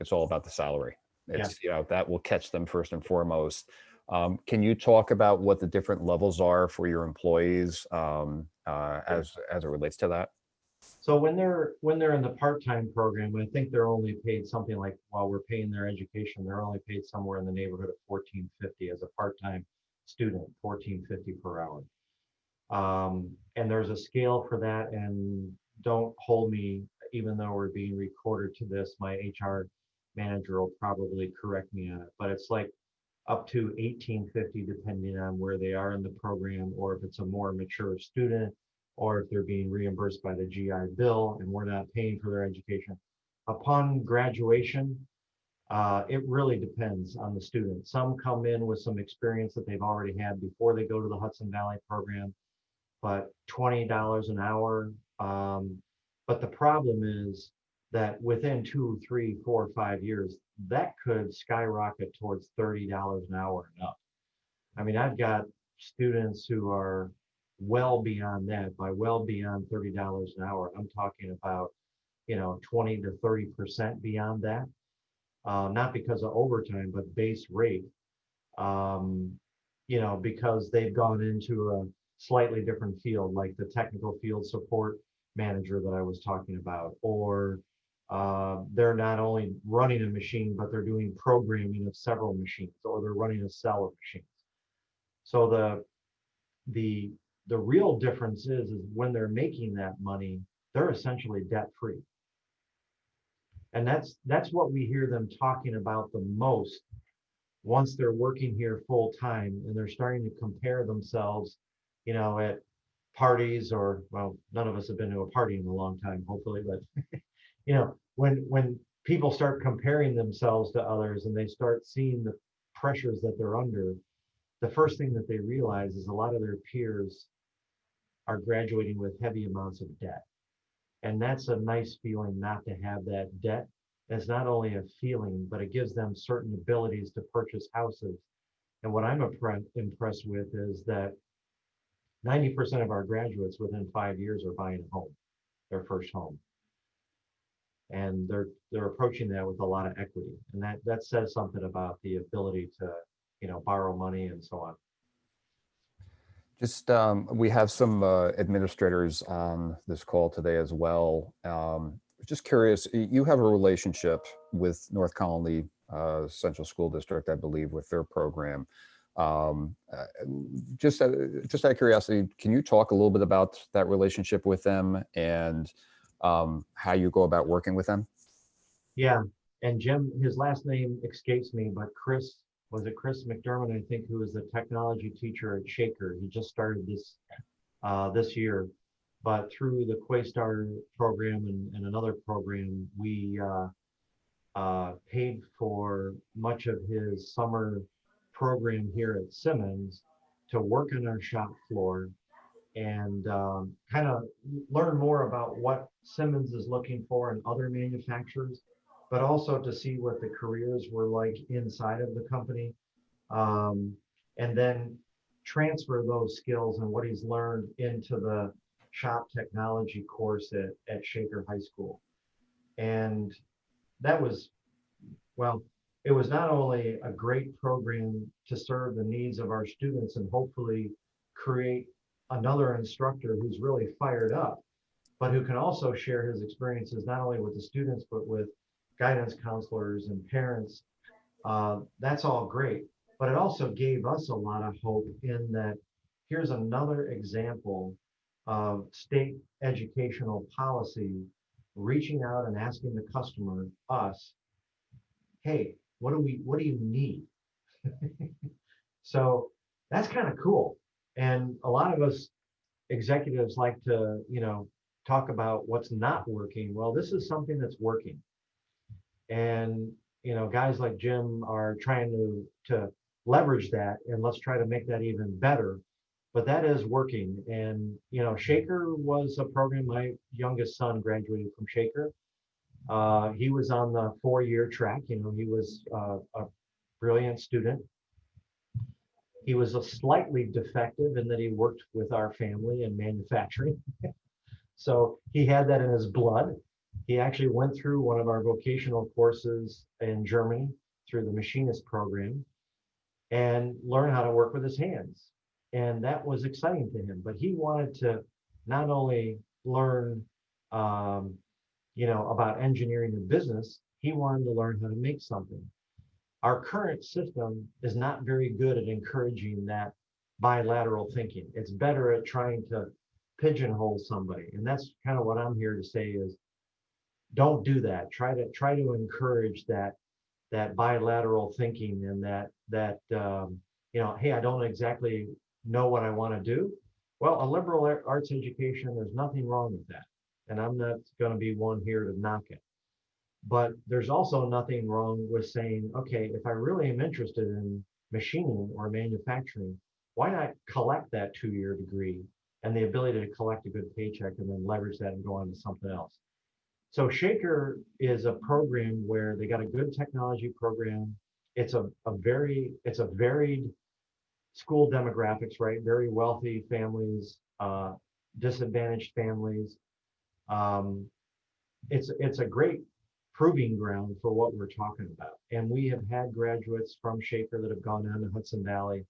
it's all about the salary. It's, that will catch them first and foremost. Can you talk about what the different levels are for your employees as it relates to that? So when they're in the part-time program, I think they're only paid something like, while we're paying their education, they're only paid somewhere in the neighborhood of $14.50 as a part-time student, $14.50 per hour. And there's a scale for that, and don't hold me, even though we're being recorded to this, my HR manager will probably correct me on it, but it's like up to $18.50 depending on where they are in the program, or if it's a more mature student, or if they're being reimbursed by the GI Bill and we're not paying for their education. Upon graduation, it really depends on the student. Some come in with some experience that they've already had before they go to the Hudson Valley program, but $20 an hour. But the problem is that within 2, 3, 4, 5 years, that could skyrocket towards $30 an hour and up. I mean, I've got students who are well beyond that. By well beyond $30 an hour, I'm talking about, 20 to 30% beyond that. Not because of overtime, but base rate. Um, because they've gone into a slightly different field, like the technical field support manager that I was talking about, or they're not only running a machine, but they're doing programming of several machines, or they're running a cell of machines. So the the real difference is when they're making that money, they're essentially debt free. And that's what we hear them talking about the most once they're working here full time and they're starting to compare themselves, at parties, or, well, none of us have been to a party in a long time, hopefully, but when people start comparing themselves to others and they start seeing the pressures that they're under, the first thing that they realize is a lot of their peers are graduating with heavy amounts of debt. And that's a nice feeling not to have that debt. It's not only a feeling, but it gives them certain abilities to purchase houses. And what I'm impressed with is that 90% of our graduates within 5 years are buying a home, their first home. And they're approaching that with a lot of equity. And that says something about the ability to, borrow money and so on. Just we have some administrators on this call today as well. Just curious, you have a relationship with North Colony Central School District, I believe, with their program. Just out of curiosity, can you talk a little bit about that relationship with them and how you go about working with them? Yeah, and Jim, his last name escapes me, but Chris McDermott, I think, who is the technology teacher at Shaker. He just started this year, but through the Questar program and another program, we paid for much of his summer program here at Simmons to work on our shop floor and kind of learn more about what Simmons is looking for in other manufacturers, but also to see what the careers were like inside of the company, and then transfer those skills and what he's learned into the shop technology course at Shaker High School. And that was, well, it was not only a great program to serve the needs of our students and hopefully create another instructor who's really fired up, but who can also share his experiences not only with the students, but with guidance counselors and parents. That's all great, but it also gave us a lot of hope in that here's another example of state educational policy reaching out and asking the customer, us, hey, what do you need? So that's kind of cool. And a lot of us executives like to, talk about what's not working. Well, this is something that's working. And, guys like Jim are trying to leverage that, and let's try to make that even better. But that is working. And, Shaker was a program, my youngest son graduated from Shaker. He was on the 4-year track. He was a brilliant student. He was a slightly defective in that he worked with our family in manufacturing. So he had that in his blood. He actually went through one of our vocational courses in Germany through the machinist program and learned how to work with his hands. And that was exciting to him. But he wanted to not only learn, about engineering and business, he wanted to learn how to make something. Our current system is not very good at encouraging that bilateral thinking. It's better at trying to pigeonhole somebody. And that's kind of what I'm here to say is don't do that. Try to encourage that bilateral thinking and that hey, I don't exactly know what I want to do. Well, a liberal arts education, there's nothing wrong with that. And I'm not going to be one here to knock it. But there's also nothing wrong with saying, okay, if I really am interested in machining or manufacturing, why not collect that 2-year degree and the ability to collect a good paycheck and then leverage that and go on to something else? So Shaker is a program where they got a good technology program. It's it's a varied school demographics, right? Very wealthy families, disadvantaged families. Um, it's a great proving ground for what we're talking about. And we have had graduates from Shaker that have gone on to Hudson Valley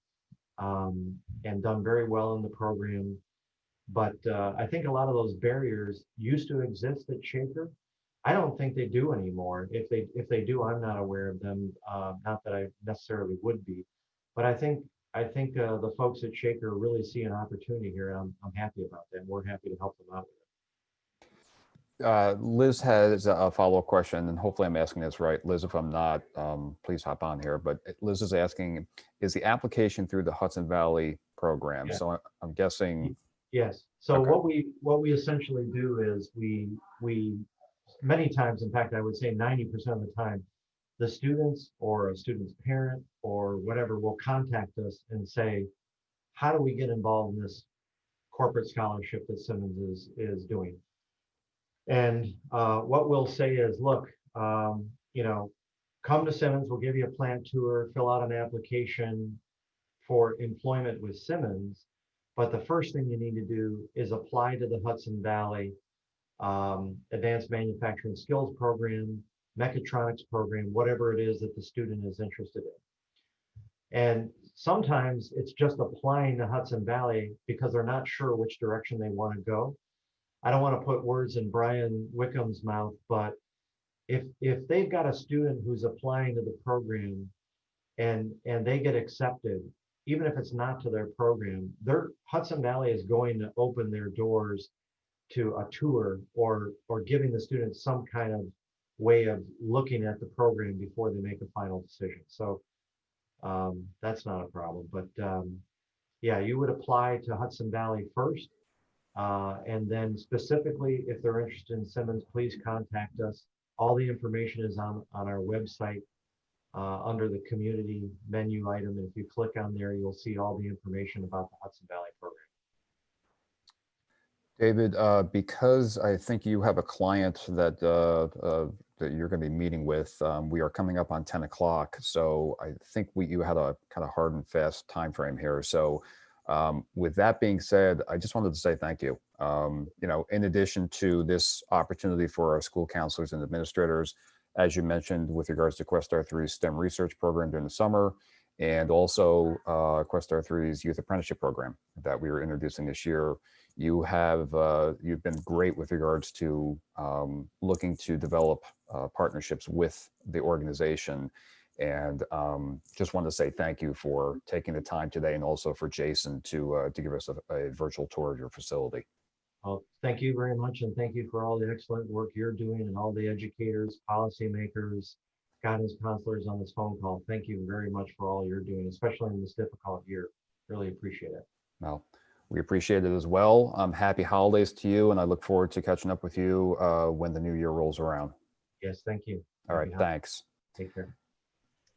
and done very well in the program. But I think a lot of those barriers used to exist at Shaker. I don't think they do anymore. If they do, I'm not aware of them. Not that I necessarily would be, but I think the folks at Shaker really see an opportunity here, and I'm happy about that. We're happy to help them out with it. Liz has a follow-up question, and hopefully I'm asking this right. Liz, if I'm not, please hop on here. But Liz is asking, is the application through the Hudson Valley program? Yeah. So I'm guessing. Yes. So Okay. what we essentially do is we many times, in fact, I would say 90% of the time, the students or a student's parent or whatever will contact us and say, how do we get involved in this corporate scholarship that Simmons is doing? And what we'll say is, look, you know, come to Simmons, we'll give you a plant tour, fill out an application for employment with Simmons. But the first thing you need to do is apply to the Hudson Valley Advanced Manufacturing Skills Program, Mechatronics Program, whatever it is that the student is interested in. And sometimes it's just applying to Hudson Valley because they're not sure which direction they want to go. I don't want to put words in Brian Wickham's mouth, but if they've got a student who's applying to the program and they get accepted, even if it's not to their program, Hudson Valley is going to open their doors to a tour or giving the students some kind of way of looking at the program before they make a final decision. So that's not a problem. But yeah, you would apply to Hudson Valley first. And then specifically, if they're interested in Simmons, please contact us. All the information is on our website under the community menu item. And if you click on there, you'll see all the information about the Hudson Valley program. David, because I think you have a client that you're going to be meeting with, we are coming up on 10 o'clock. So I think you had a kind of hard and fast time frame here. So with that being said, I just wanted to say thank you. You know, in addition to this opportunity for our school counselors and administrators, as you mentioned, with regards to Questar 3's STEM research program during the summer, and also Questar 3's youth apprenticeship program that we were introducing this year. You've been great with regards to looking to develop partnerships with the organization. And just wanted to say thank you for taking the time today, and also for Jason to give us a virtual tour of your facility. Well, thank you very much, and thank you for all the excellent work you're doing, and all the educators, policymakers, guidance counselors on this phone call. Thank you very much for all you're doing, especially in this difficult year. Really appreciate it. Well, we appreciate it as well. Happy holidays to you, and I look forward to catching up with you when the new year rolls around. Yes, thank you. All right, thanks. Take care.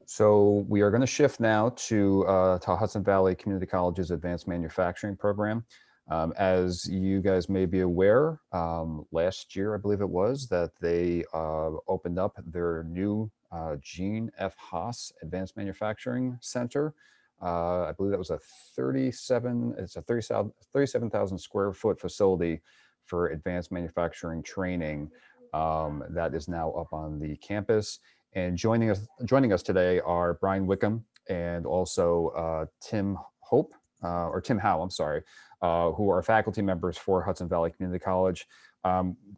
So we are going to shift now to Hudson Valley Community College's Advanced Manufacturing Program. As you guys may be aware, last year, I believe it was, that they opened up their new Gene F. Haas Advanced Manufacturing Center. I believe that was a 37,000 square foot facility for advanced manufacturing training that is now up on the campus. And joining us today are Brian Wickham and also Tim Howe, I'm sorry, who are faculty members for Hudson Valley Community College.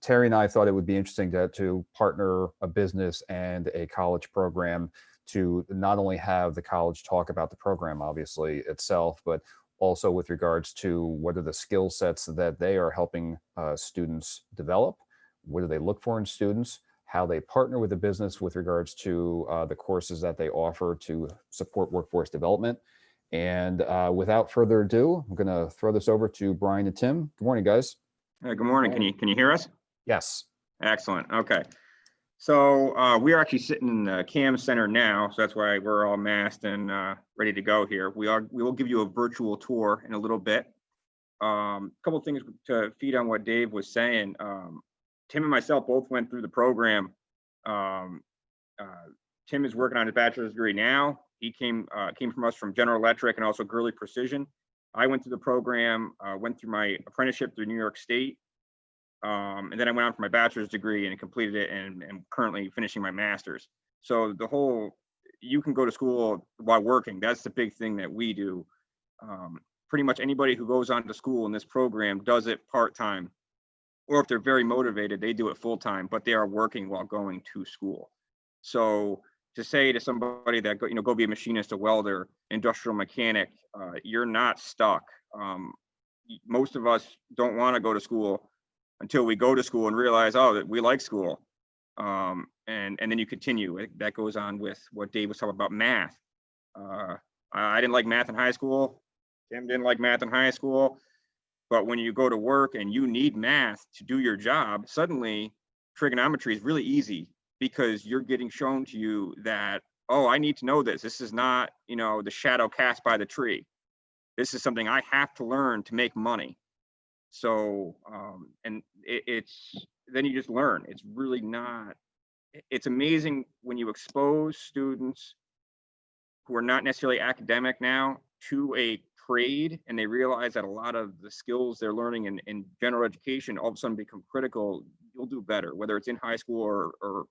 Terry and I thought it would be interesting to partner a business and a college program to not only have the college talk about the program, obviously, itself, but also with regards to what are the skill sets that they are helping students develop, what do they look for in students, how they partner with the business with regards to the courses that they offer to support workforce development. And without further ado, I'm going to throw this over to Brian and Tim. Good morning, guys. Good morning. Can you hear us? Yes. Excellent. Okay. So we are actually sitting in the CAM center now, so that's why we're all masked and ready to go here. We will give you a virtual tour in a little bit. A couple of things to feed on what Dave was saying. Tim and myself both went through the program. Tim is working on his bachelor's degree now. He came from us from General Electric and also Gurley Precision. I went through the program, went through my apprenticeship through New York State. And then I went on for my bachelor's degree and completed it, and am currently finishing my master's. So the whole, you can go to school while working. That's the big thing that we do. Pretty much anybody who goes on to school in this program does it part-time, or if they're very motivated, they do it full-time, but they are working while going to school. So to say to somebody that go be a machinist, a welder, industrial mechanic, you're not stuck. Most of us don't want to go to school until we go to school and realize, oh, that we like school. And then you continue. That goes on with what Dave was talking about, math. I didn't like math in high school. Tim didn't like math in high school. But when you go to work and you need math to do your job, suddenly trigonometry is really easy, because you're getting shown to you that, oh, I need to know this. This is not, the shadow cast by the tree. This is something I have to learn to make money. So, and then you just learn. It's really not, it's amazing when you expose students who are not necessarily academic now to a trade, and they realize that a lot of the skills they're learning in general education all of a sudden become critical. You'll do better, whether it's in high school or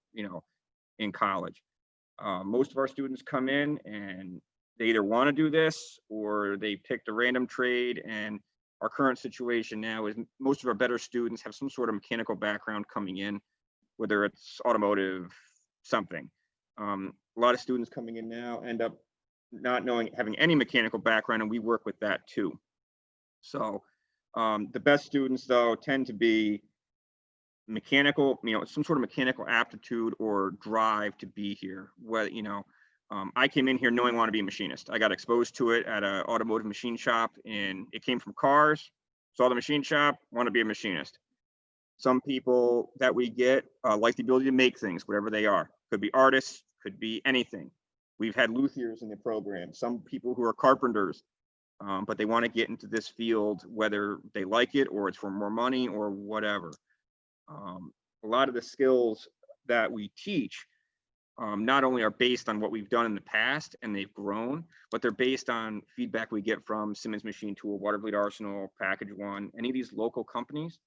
in college. Most of our students come in and they either want to do this or they picked a random trade. And our current situation now is most of our better students have some sort of mechanical background coming in, whether it's automotive, something. A lot of students coming in now end up not having any mechanical background, and we work with that too. So the best students though tend to be mechanical, some sort of mechanical aptitude or drive to be here. I came in here knowing I want to be a machinist. I got exposed to it at an automotive machine shop, and it came from cars. Saw the machine shop, want to be a machinist. Some people that we get like the ability to make things, whatever they are. Could be artists, could be anything. We've had luthiers in the program, some people who are carpenters, but they want to get into this field, whether they like it or it's for more money or whatever. A lot of the skills that we teach not only are based on what we've done in the past and they've grown, but they're based on feedback we get from Simmons Machine Tool, Watervliet Arsenal, Package One, any of these local companies.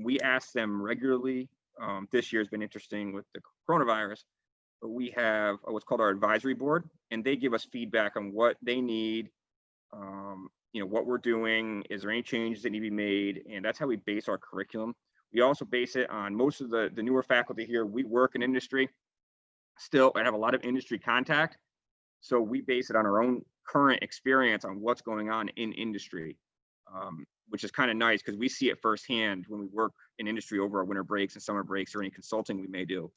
We ask them regularly. This year has been interesting with the coronavirus, but we have what's called our advisory board, and they give us feedback on what they need, what we're doing, is there any changes that need to be made, and that's how we base our curriculum. We also base it on most of the newer faculty here. We work in industry still and have a lot of industry contact. So we base it on our own current experience on what's going on in industry, which is kind of nice because we see it firsthand when we work in industry over our winter breaks and summer breaks or any consulting we may do.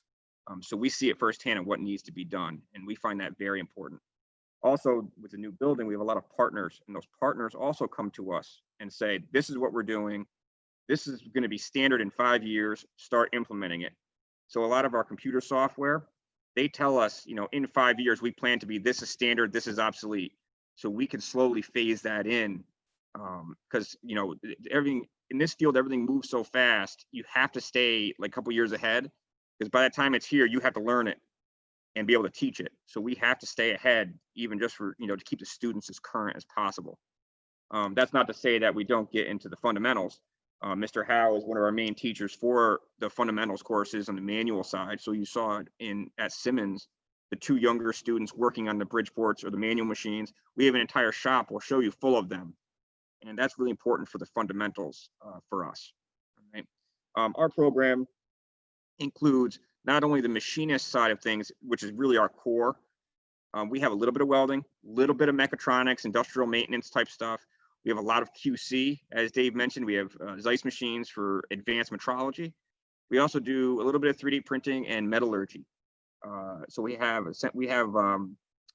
So we see it firsthand on what needs to be done, and we find that very important. Also, with the new building, we have a lot of partners, and those partners also come to us and say, this is what we're doing. This is going to be standard in 5 years, start implementing it. So a lot of our computer software, they tell us, in 5 years, we plan to be, this is standard, this is obsolete. So we can slowly phase that in because, everything in this field, everything moves so fast. You have to stay like a couple years ahead, because by the time it's here, you have to learn it and be able to teach it. So we have to stay ahead, even just for, to keep the students as current as possible. That's not to say that we don't get into the fundamentals. Mr. Howe is one of our main teachers for the fundamentals courses on the manual side. So you saw it at Simmons, the 2 younger students working on the Bridgeports or the manual machines. We have an entire shop we'll show you full of them. And that's really important for the fundamentals for us. Right? Our program includes not only the machinist side of things, which is really our core. We have a little bit of welding, a little bit of mechatronics, industrial maintenance type stuff. We have a lot of QC, as Dave mentioned. We have Zeiss machines for advanced metrology. We also do a little bit of 3D printing and metallurgy. So we have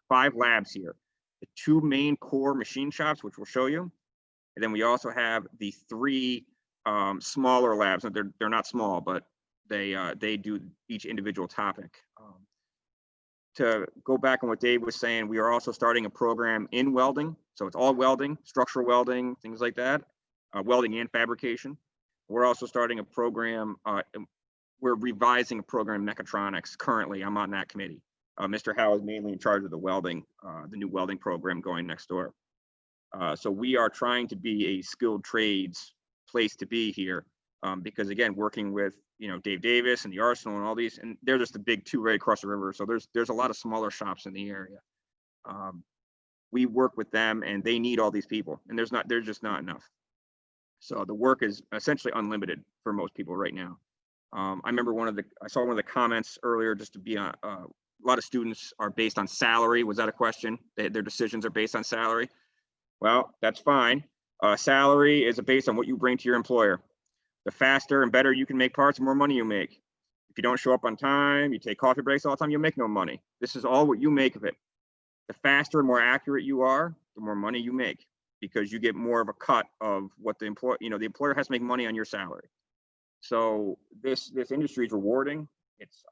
5 labs here. The 2 main core machine shops, which we'll show you, and then we also have the 3 smaller labs. They're not small, but they do each individual topic. To go back on what Dave was saying, we are also starting a program in welding. So it's all welding, structural welding, things like that, welding and fabrication. We're also starting a program. We're revising a program in mechatronics. Currently, I'm on that committee. Mr. Howe is mainly in charge of the welding, the new welding program going next door. So we are trying to be a skilled trades place to be here, because again, working with, you know, Dave Davis and the Arsenal and all these, and they're just the big two right across the river. So there's a lot of smaller shops in the area. We work with them and they need all these people, and there's just not enough. So the work is essentially unlimited for most people right now. I remember I saw one of the comments earlier, just to be on, a lot of students are based on salary. Was that a question? Their decisions are based on salary. Well, that's fine. Salary is based on what you bring to your employer. The faster and better you can make parts, the more money you make. If you don't show up on time, you take coffee breaks all the time, you make no money. This is all what you make of it. The faster and more accurate you are, the more money you make, because you get more of a cut of what the employer, you know, the employer has to make money on your salary. So this industry is rewarding.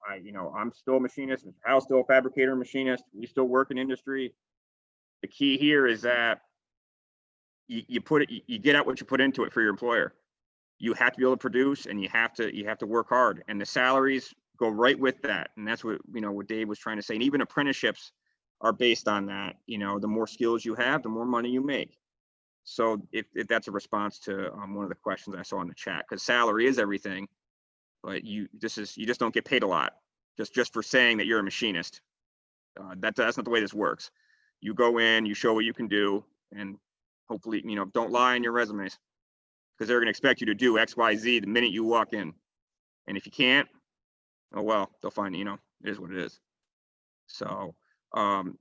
I'm still a machinist, Mr. Howe's still a fabricator, machinist. We still work in industry. The key here is that you get out what you put into it for your employer. You have to be able to produce, and you have to work hard, and the salaries go right with that. And that's what, you know, what Dave was trying to say. And even apprenticeships are based on that. You know, the more skills you have, the more money you make. So if that's a response to one of the questions I saw in the chat, because salary is everything, but you just don't get paid a lot just for saying that you're a machinist. That's not the way this works. You go in, you show what you can do, and hopefully, you know, don't lie in your resumes, because they're going to expect you to do X, Y, Z the minute you walk in. And if you can't, oh well, they'll find, you know, it is what it is. So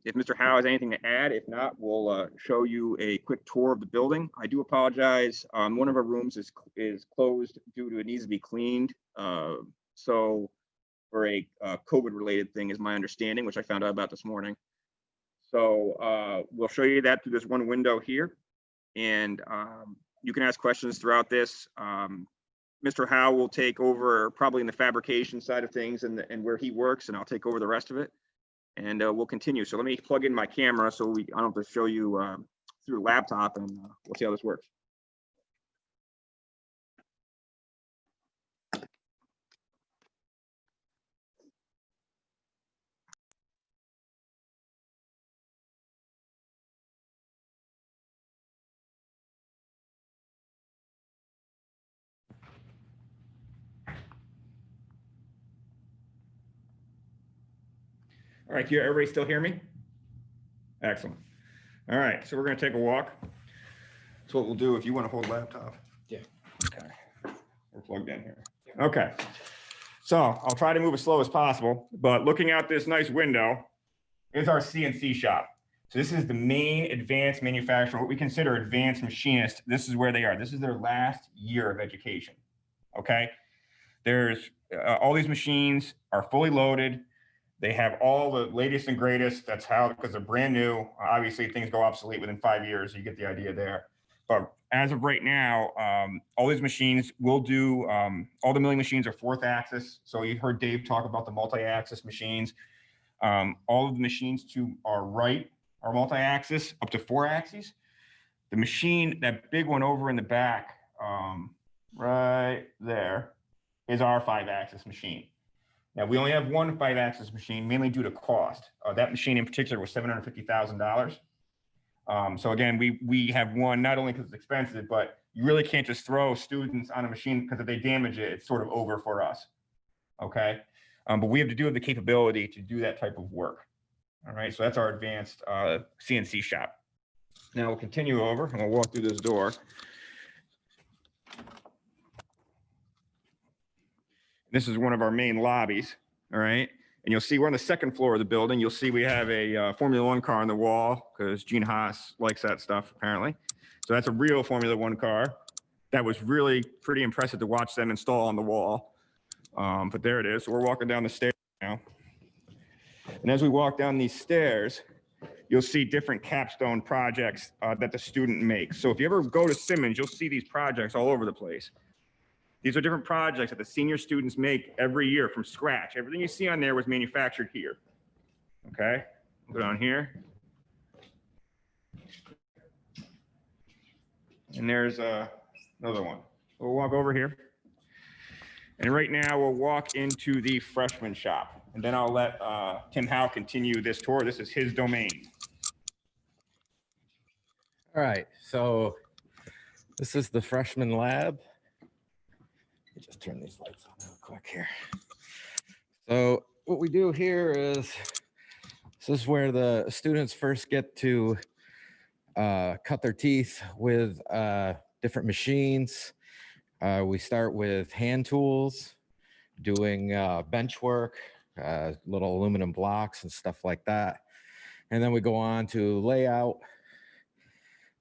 if Mr. Howe has anything to add, if not, we'll show you a quick tour of the building. I do apologize. One of our rooms is closed due to it needs to be cleaned. So for a COVID-related thing is my understanding, which I found out about this morning. So we'll show you that through this one window here. And you can ask questions throughout this. Mr. Howe will take over probably in the fabrication side of things and where he works, and I'll take over the rest of it. And we'll continue. So let me plug in my camera so I don't have to show you through a laptop, and we'll see how this works. All right, everybody still hear me? Excellent. All right, so we're going to take a walk. That's what we'll do if you want to hold laptop. Yeah. Okay. We're plugged in here. Okay. So I'll try to move as slow as possible, but looking out this nice window is our CNC shop. So this is the main advanced manufacturer, what we consider advanced machinist. This is where they are. This is their last year of education. Okay. There's all these machines are fully loaded. They have all the latest and greatest. That's how, because they're brand new. Obviously, things go obsolete within 5 years. So you get the idea there. But as of right now, all these machines will do, all the milling machines are 4th axis. So you heard Dave talk about the multi-axis machines. All of the machines to our right are multi-axis up to 4 axes. The machine, that big one over in the back, right there, is our 5-axis machine. Now, we only have one 5-axis machine, mainly due to cost. That machine in particular was $750,000. So again, we have one, not only because it's expensive, but you really can't just throw students on a machine, because if they damage it, it's sort of over for us. Okay. But we have the capability to do that type of work. All right. So that's our advanced CNC shop. Now we'll continue over and we'll walk through this door. This is one of our main lobbies. All right. And you'll see we're on the 2nd floor of the building. You'll see we have a Formula 1 car on the wall, because Gene Haas likes that stuff, apparently. So that's a real Formula 1 car. That was really pretty impressive to watch them install on the wall. But there it is. So we're walking down the stairs now. And as we walk down these stairs, you'll see different capstone projects that the student makes. So if you ever go to Simmons, you'll see these projects all over the place. These are different projects that the senior students make every year from scratch. Everything you see on there was manufactured here. Okay, go down here. And there's another one. We'll walk over here. And right now we'll walk into the freshman shop, and then I'll let Tim Howe continue this tour. This is his domain. All right, so this is the freshman lab. Let me just turn these lights on real quick here. So what we do here is, this is where the students first get to cut their teeth with different machines. We start with hand tools, doing bench work, little aluminum blocks and stuff like that. And then we go on to layout.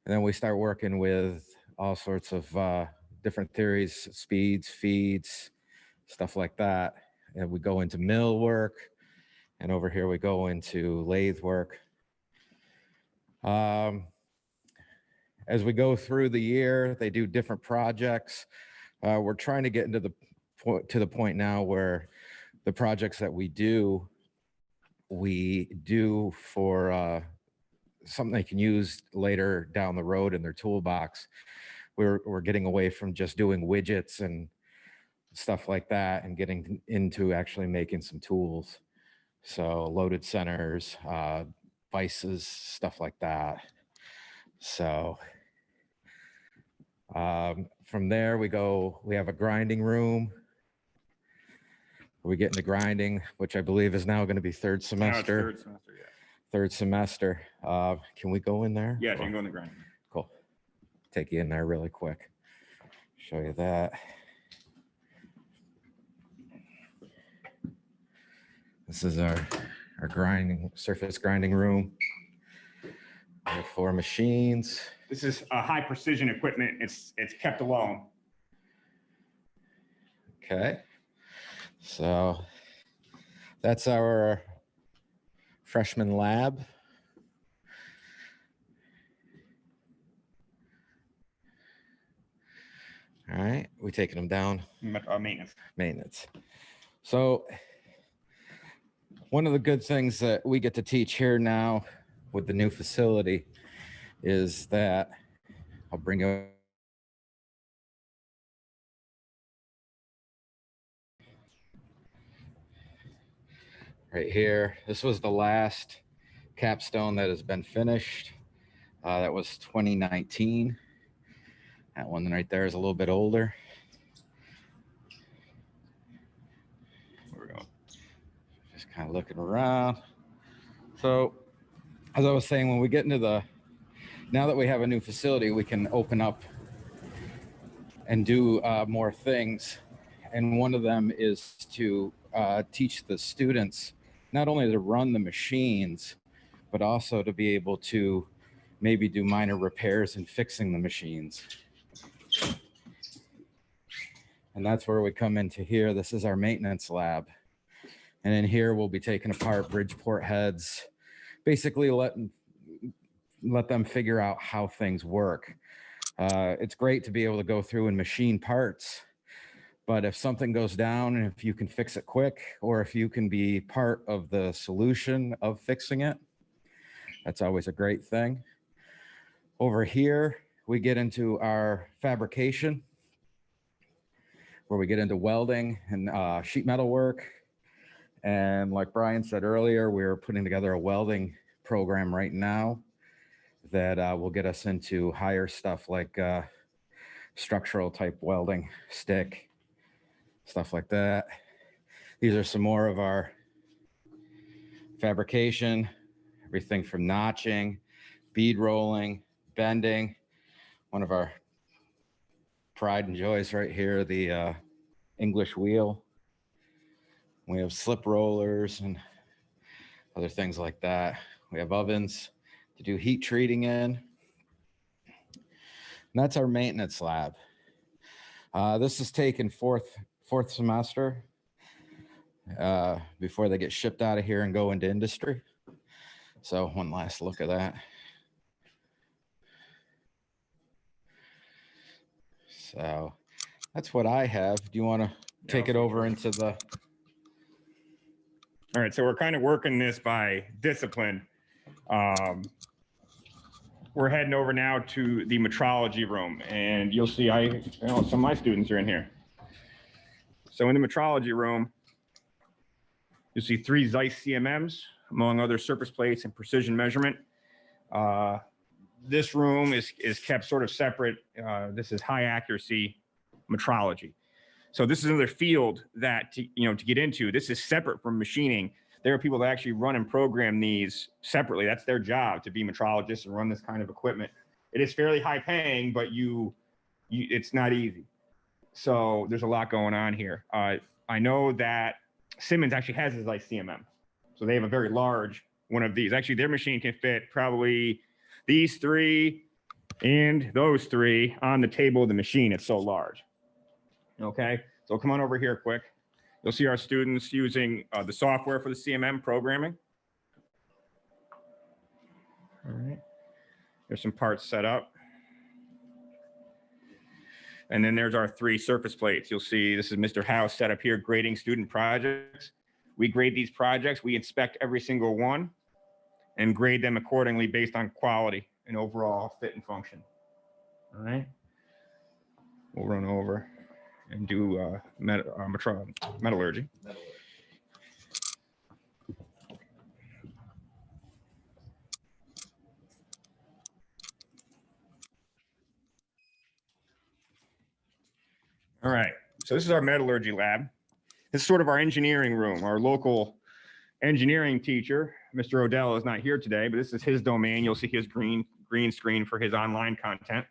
And then we start working with all sorts of different theories, speeds, feeds, stuff like that. And we go into mill work. And over here we go into lathe work. As we go through the year, they do different projects. We're trying to get into the point now where the projects that we do for something they can use later down the road in their toolbox. We're getting away from just doing widgets and stuff like that and getting into actually making some tools. So loaded centers, vices, stuff like that. So from there we have a grinding room. We get into grinding, which I believe is now going to be third semester. Now it's third semester, yeah. Third semester. Can we go in there? Yeah, you can go in the grind. Cool. Take you in there really quick. Show you that. This is our surface grinding room. We have 4 machines. This is high precision equipment. It's kept alone. Okay. So that's our freshman lab. All right, we taking them down. Maintenance. Maintenance. So one of the good things that we get to teach here now with the new facility is that I'll bring you right here. This was the last capstone that has been finished. That was 2019. That one right there is a little bit older. Where we go? Just kind of looking around. So, as I was saying, when we get into now that we have a new facility, we can open up and do more things. And one of them is to teach the students not only to run the machines, but also to be able to maybe do minor repairs and fixing the machines. And that's where we come into here. This is our maintenance lab. And in here, we'll be taking apart Bridgeport heads, basically let them figure out how things work. It's great to be able to go through and machine parts, but if something goes down and if you can fix it quick, or if you can be part of the solution of fixing it, that's always a great thing. Over here, we get into our fabrication, where we get into welding and sheet metal work. And like Brian said earlier, we're putting together a welding program right now that will get us into higher stuff like structural type welding, stick, stuff like that. These are some more of our fabrication, everything from notching, bead rolling, bending. One of our pride and joys right here, the English wheel. We have slip rollers and other things like that. We have ovens to do heat treating in. And that's our maintenance lab. This is taken fourth semester before they get shipped out of here and go into industry. So one last look at that. So that's what I have. Do you want to take it over into the... All right, so we're kind of working this by discipline. We're heading over now to the metrology room, and you'll see some of my students are in here. So in the metrology room, you'll see 3 Zeiss CMMs, among other surface plates and precision measurement. This room is kept sort of separate. This is high accuracy metrology. So this is another field that, to get into, this is separate from machining. There are people that actually run and program these separately. That's their job, to be metrologists and run this kind of equipment. It is fairly high paying, but it's not easy. So there's a lot going on here. I know that Simmons actually has his like CMM. So they have a very large one of these. Actually, their machine can fit probably these 3 and those 3 on the table of the machine. It's so large. Okay, so come on over here quick. You'll see our students using the software for the CMM programming. All right, there's some parts set up. And then there's our 3 surface plates. You'll see this is Mr. House set up here grading student projects. We grade these projects. We inspect every single one and grade them accordingly based on quality and overall fit and function. All right, we'll run over and do metallurgy. All right, so this is our metallurgy lab. This is sort of our engineering room. Our local engineering teacher, Mr. Odell, is not here today, but this is his domain. You'll see his green screen for his online content.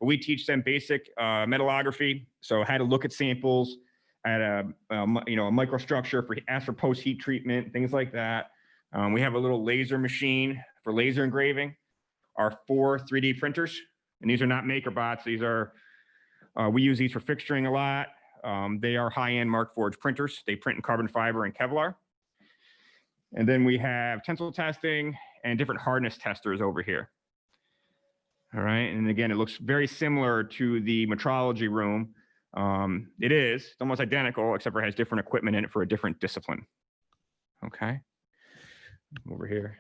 But we teach them basic metallography, so how to look at samples, at a microstructure, ask for post-heat treatment, things like that. We have a little laser machine for laser engraving. Our 4 3D printers, and these are not MakerBots. These are we use these for fixturing a lot. They are high-end Markforged printers. They print in carbon fiber and Kevlar. And then we have tensile testing and different hardness testers over here. All right, and again, it looks very similar to the metrology room. It's almost identical, except for it has different equipment in it for a different discipline. Okay, over here.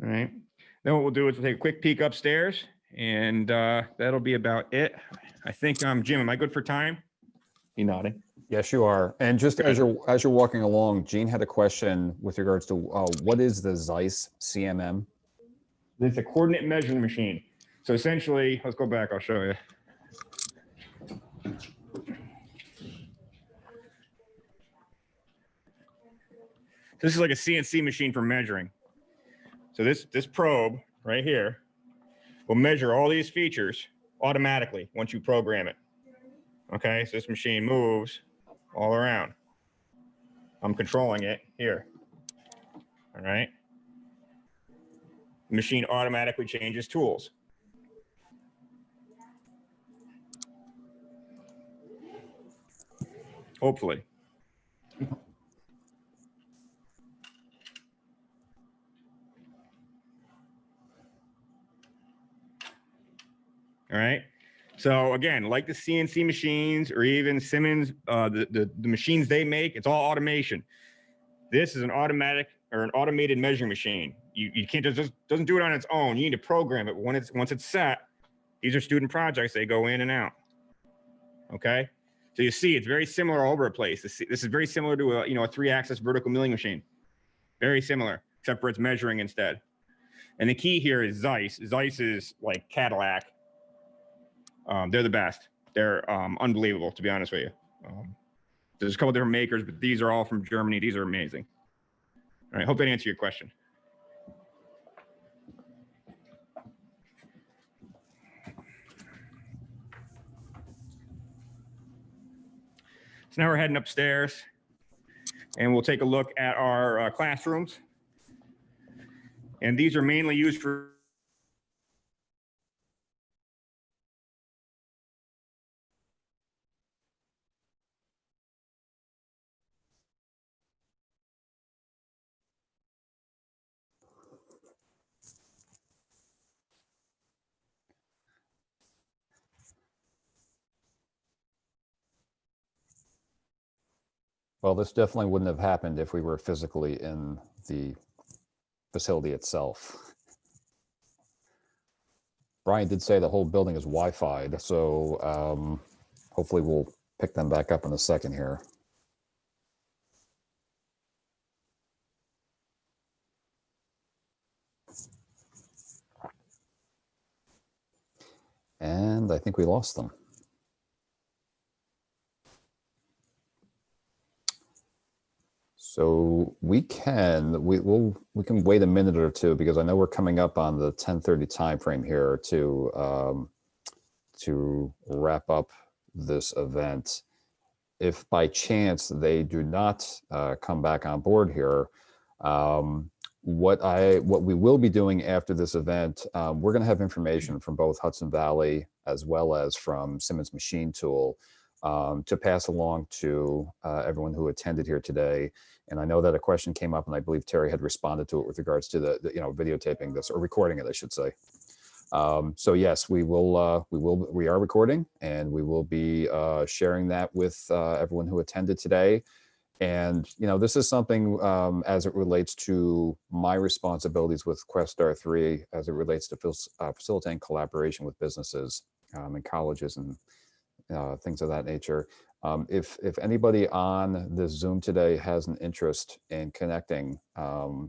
All right, then what we'll do is we'll take a quick peek upstairs, and that'll be about it. I think, Jim, am I good for time? He nodded. Yes, you are. And just as you're walking along, Gene had a question with regards to what is the Zeiss CMM? It's a coordinate measuring machine. So essentially, let's go back, I'll show you. This is like a CNC machine for measuring. So this probe right here will measure all these features automatically once you program it. Okay, so this machine moves all around. I'm controlling it here. All right. The machine automatically changes tools. Hopefully. All right. So again, like the CNC machines or even Simmons, the machines they make, it's all automation. This is an automatic or an automated measuring machine. You can't just doesn't do it on its own. You need to program it. Once it's set, these are student projects. They go in and out. Okay. So you see, it's very similar all over the place. This is very similar to a 3-axis vertical milling machine. Very similar, except for it's measuring instead. And the key here is Zeiss. Zeiss is like Cadillac. They're the best. They're unbelievable, to be honest with you. There's a couple different makers, but these are all from Germany. These are amazing. All right, hope that answered your question. So now we're heading upstairs, and we'll take a look at our classrooms. And these are mainly used for Well, this definitely wouldn't have happened if we were physically in the facility itself. Brian did say the whole building is Wi-Fi'd, so Hopefully we'll pick them back up in a second here. And I think we lost them. So we can wait a minute or two, because I know we're coming up on the 10:30 time frame here to wrap up this event. If by chance they do not come back on board here, what we will be doing after this event, we're going to have information from both Hudson Valley as well as from Simmons Machine Tool to pass along to everyone who attended here today. And I know that a question came up, and I believe Terry had responded to it with regards to the videotaping this, or recording it, I should say. So yes, we are recording, and we will be sharing that with everyone who attended today. And this is something as it relates to my responsibilities with Questar 3, as it relates to facilitating collaboration with businesses and colleges and things of that nature. If anybody on this Zoom today has an interest in connecting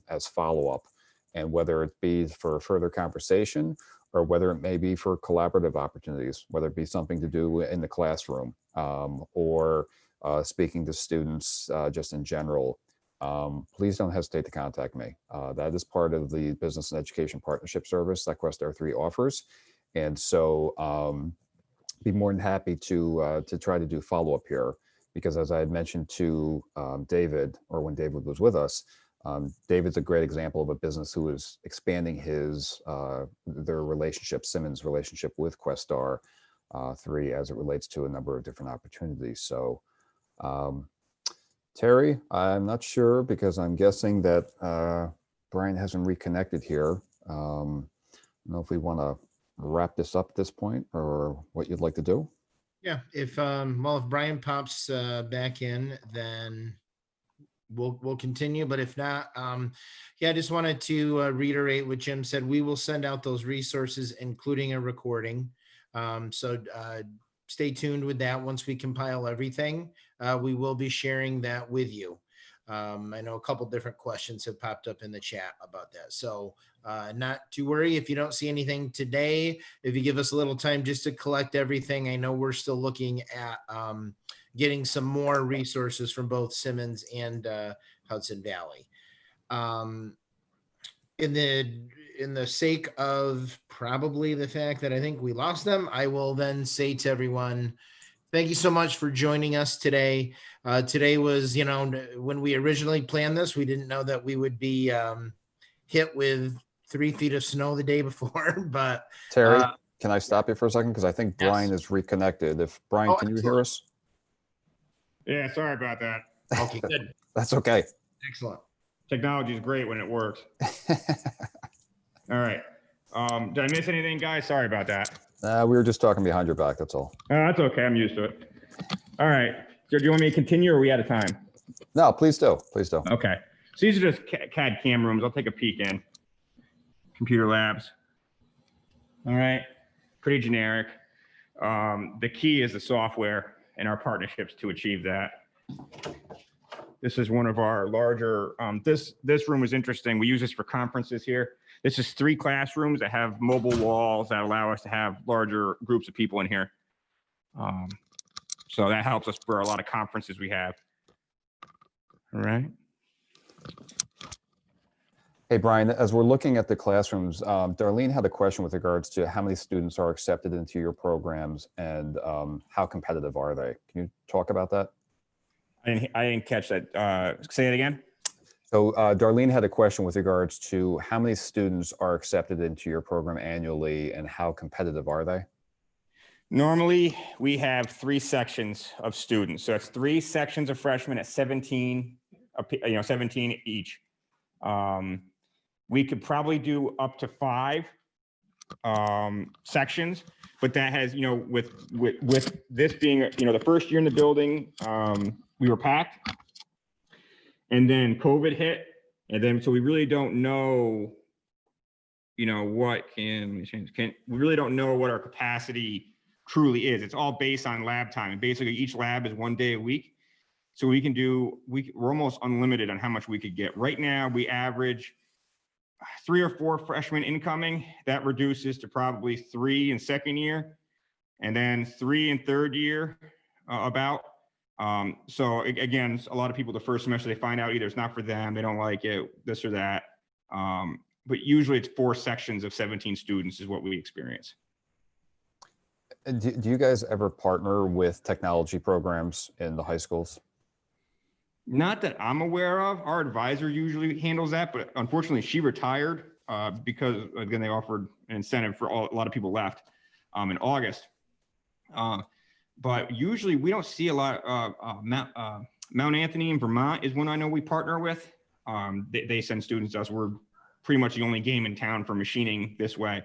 as follow-up, and whether it be for further conversation or whether it may be for collaborative opportunities, whether it be something to do in the classroom or speaking to students just in general, please don't hesitate to contact me. That is part of the Business and Education Partnership Service that Questar 3 offers. And so be more than happy to try to do follow-up here, because as I had mentioned to David, or when David was with us, David's a great example of a business who is expanding their relationship, Simmons' relationship with Questar 3, as it relates to a number of different opportunities. So Terry, I'm not sure, because I'm guessing that Brian hasn't reconnected here. I don't know if we want to wrap this up at this point, or what you'd like to do. Yeah, if Brian pops back in, then we'll continue. But if not, yeah, I just wanted to reiterate what Jim said. We will send out those resources, including a recording. So stay tuned with that. Once we compile everything, we will be sharing that with you. I know a couple different questions have popped up in the chat about that. So not to worry if you don't see anything today. If you give us a little time just to collect everything, I know we're still looking at getting some more resources from both Simmons and Hudson Valley. In the sake of probably the fact that I think we lost them, I will then say to everyone, thank you so much for joining us today. Today was, when we originally planned this, we didn't know that we would be hit with 3 feet of snow the day before. But Terry, can I stop you for a second? Because I think Brian yes. is reconnected. If Brian, can you hear us? Yeah, sorry about that. Okay, good. That's okay. Excellent. Technology is great when it works. All right. Did I miss anything, guys? Sorry about that. We were just talking behind your back, that's all. That's okay. I'm used to it. All right. So do you want me to continue, or are we out of time? No, please do. Please do. Okay. So these are just CAD cam rooms. I'll take a peek in. Computer labs. All right. Pretty generic. The key is the software and our partnerships to achieve that. This is one of our larger, this room is interesting. We use this for conferences here. This is 3 classrooms that have mobile walls that allow us to have larger groups of people in here. So that helps us for a lot of conferences we have. All right. Hey, Brian, as we're looking at the classrooms, Darlene had a question with regards to how many students are accepted into your programs, and how competitive are they? Can you talk about that? I didn't catch that. Say it again. So Darlene had a question with regards to how many students are accepted into your program annually, and how competitive are they? Normally, we have 3 sections of students. So it's 3 sections of freshmen at 17, 17 each. We could probably do up to 5 sections, but that has, with this being, the first year in the building, we were packed, and then COVID hit, and then so we really don't know, we really don't know what our capacity truly is. It's all based on lab time, and basically each lab is 1 day a week. So we're almost unlimited on how much we could get. Right now, we average 3 or 4 freshmen incoming. That reduces to probably 3 in second year, and then 3 in third year, about. So again, a lot of people the first semester, they find out either it's not for them, they don't like it, this or that. But usually it's 4 sections of 17 students is what we experience. Do you guys ever partner with technology programs in the high schools? Not that I'm aware of. Our advisor usually handles that, but unfortunately she retired because again, they offered an incentive for a lot of people left in August. But usually we don't see a lot. Mount Anthony in Vermont is one I know we partner with. They send students to us. We're pretty much the only game in town for machining this way.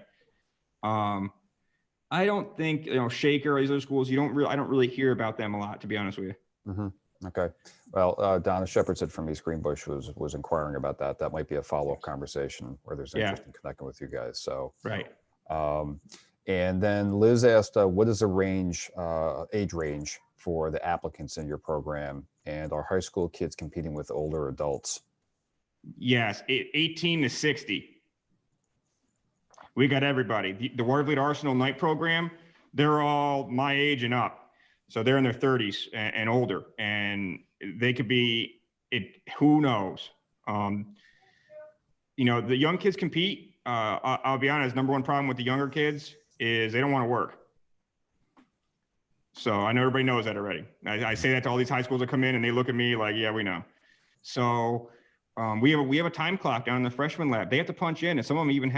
I don't think, Shaker or these other schools, I don't really hear about them a lot, to be honest with you. Mm-hmm. Okay. Well, Donna Shepherdson from East Greenbush was inquiring about that. That might be a follow-up conversation where there's interest in connecting with you guys. So, right. And then Liz asked, what is the age range for the applicants in your program, and are high school kids competing with older adults? Yes, 18 to 60. We got everybody. The Watervliet Arsenal night program, they're all my age and up. So they're in their 30s and older, and they could be, who knows? The young kids compete. I'll be honest, number one problem with the younger kids is they don't want to work. So I know everybody knows that already. I say that to all these high schools that come in and they look at me like, yeah, we know. So we have a time clock down in the freshman lab. They have to punch in, and some of them even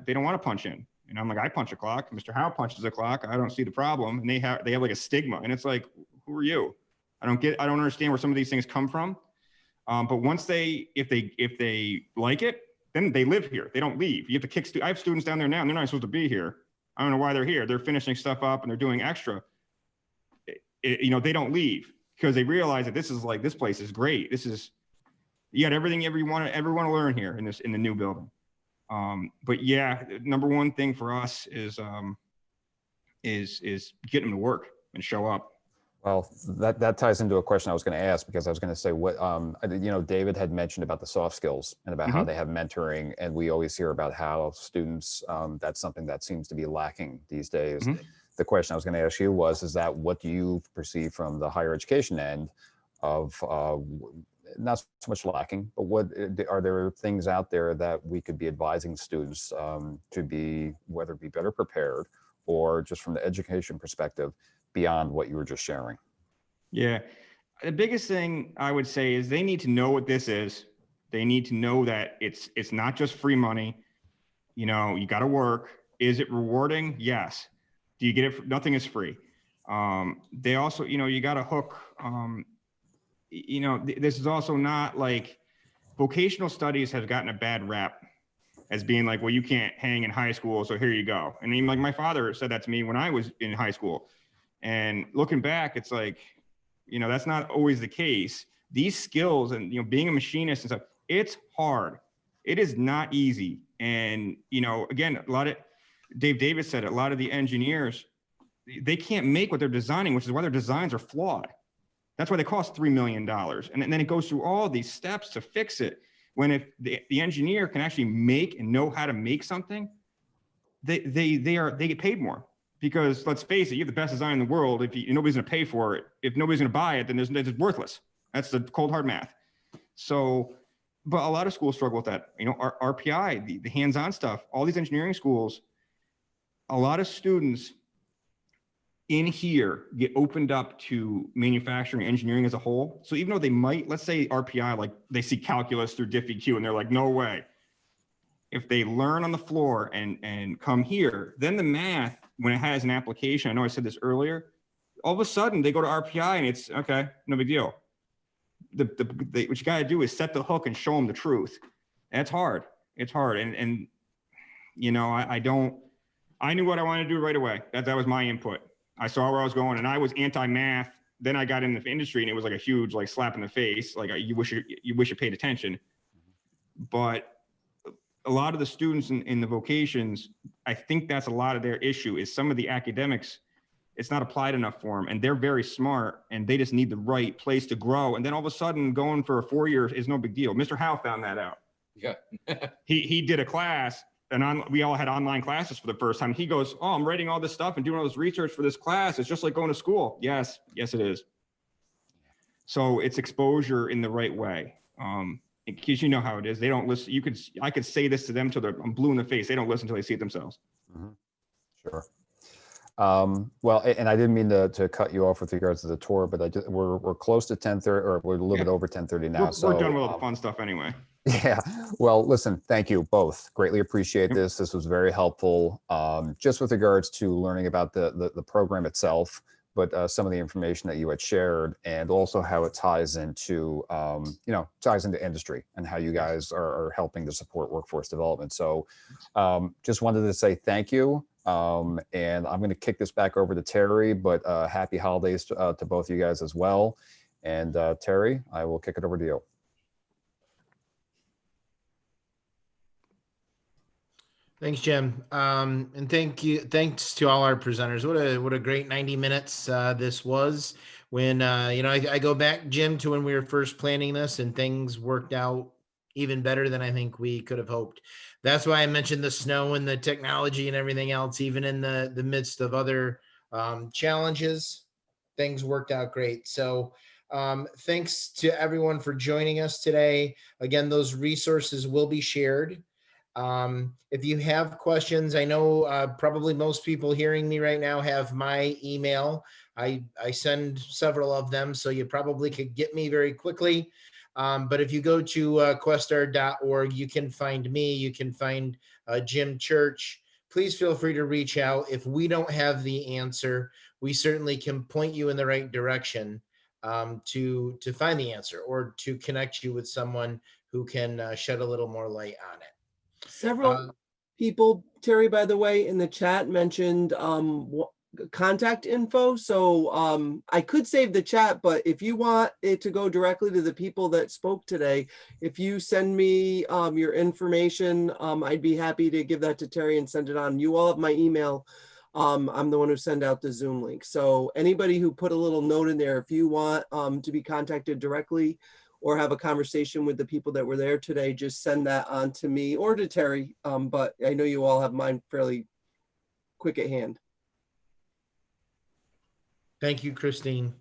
they don't want to punch in. And I'm like, I punch a clock. Mr. Howe punches a clock. I don't see the problem. And they have like a stigma. And it's like, who are you? I don't understand where some of these things come from. But once if they like it, then they live here. They don't leave. You have to I have students down there now, and they're not supposed to be here. I don't know why they're here. They're finishing stuff up and they're doing extra. They don't leave because they realize that this place is great. You got everything everyone to learn here in the new building. But yeah, number one thing for us is getting them to work and show up. Well, that ties into a question I was going to ask, because I was going to say David had mentioned about the soft skills and about how they have mentoring, and we always hear about how students, that's something that seems to be lacking these days. The question I was going to ask you is that what do you perceive from the higher education end of not so much lacking, but what are there things out there that we could be advising students to be, whether it be better prepared or just from the education perspective beyond what you were just sharing? Yeah, the biggest thing I would say is they need to know what this is. They need to know that it's not just free money. You got to work. Is it rewarding? Yes. Do you get it? Nothing is free. They also, you got to hook. This is also not like vocational studies has gotten a bad rap as being like, well, you can't hang in high school, so here you go. And even like my father said that to me when I was in high school. And looking back, it's like, that's not always the case. These skills and, being a machinist and stuff, it's hard. It is not easy. And, again, Dave Davis said it, a lot of the engineers, they can't make what they're designing, which is why their designs are flawed. That's why they cost $3 million. And then it goes through all these steps to fix it. When if the engineer can actually make and know how to make something, they get paid more. Because let's face it, you have the best design in the world. If nobody's going to pay for it, if nobody's going to buy it, then it's worthless. That's the cold hard math. So, but a lot of schools struggle with that. Our RPI, the hands-on stuff, all these engineering schools, a lot of students in here get opened up to manufacturing engineering as a whole. So even though they might, let's say RPI, like they see calculus through DiffEQ and they're like, no way. If they learn on the floor and come here, then the math, when it has an application, I know I said this earlier, all of a sudden they go to RPI and it's okay, no big deal. What you got to do is set the hook and show them the truth. That's hard. It's hard. And I knew what I wanted to do right away. That was my input. I saw where I was going and I was anti-math. Then I got in the industry and it was like a huge slap in the face. Like you wish you paid attention. But a lot of the students in the vocations, I think that's a lot of their issue is some of the academics it's not applied enough for them. And they're very smart and they just need the right place to grow. And then all of a sudden going for a 4 year is no big deal. Mr. Howe found that out. Yeah. He did a class and we all had online classes for the first time. He goes, oh, I'm writing all this stuff and doing all this research for this class. It's just like going to school. Yes, it is. So it's exposure in the right way. Because you know how it is. They don't listen. I could say this to them till I'm blue in the face. They don't listen until they see it themselves. Mm-hmm. Sure. Well, and I didn't mean to cut you off with regards to the tour, but we're close to 10:30, or we're a little bit over 10:30 now. We're done with all the fun stuff anyway. Yeah. Well, listen, thank you both. Greatly appreciate this. This was very helpful, just with regards to learning about the program itself, but some of the information that you had shared, and also how it ties into, ties into industry and how you guys are helping to support workforce development. So just wanted to say thank you. And I'm going to kick this back over to Terry, but happy holidays to both of you guys as well. And Terry, I will kick it over to you. Thanks, Jim. And thanks to all our presenters. What a great 90 minutes this was. When I go back, Jim, to when we were first planning this, and things worked out even better than I think we could have hoped. That's why I mentioned the snow and the technology and everything else. Even in the midst of other challenges, things worked out great. So thanks to everyone for joining us today. Again, those resources will be shared. If you have questions, I know probably most people hearing me right now have my email. I send several of them, so you probably could get me very quickly. But if you go to questar.org, you can find me, you can find Jim Church. Please feel free to reach out. If we don't have the answer, we certainly can point you in the right direction to find the answer, or to connect you with someone who can shed a little more light on it. Several people, Terry, by the way, in the chat mentioned contact info. So I could save the chat, but if you want it to go directly to the people that spoke today, if you send me your information, I'd be happy to give that to Terry and send it on. You all have my email. I'm the one who send out the Zoom link. So anybody who put a little note in there, if you want to be contacted directly or have a conversation with the people that were there today, just send that on to me or to Terry. But I know you all have mine fairly quick at hand. Thank you, Christine.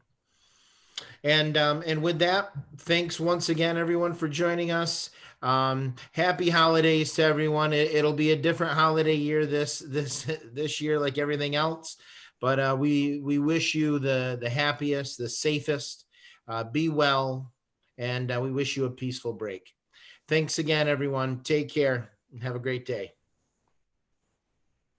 And with that, thanks once again, everyone, for joining us. Happy holidays to everyone. It'll be a different holiday year this year, like everything else. But we wish you the happiest, the safest. Be well. And we wish you a peaceful break. Thanks again, everyone. Take care and have a great day.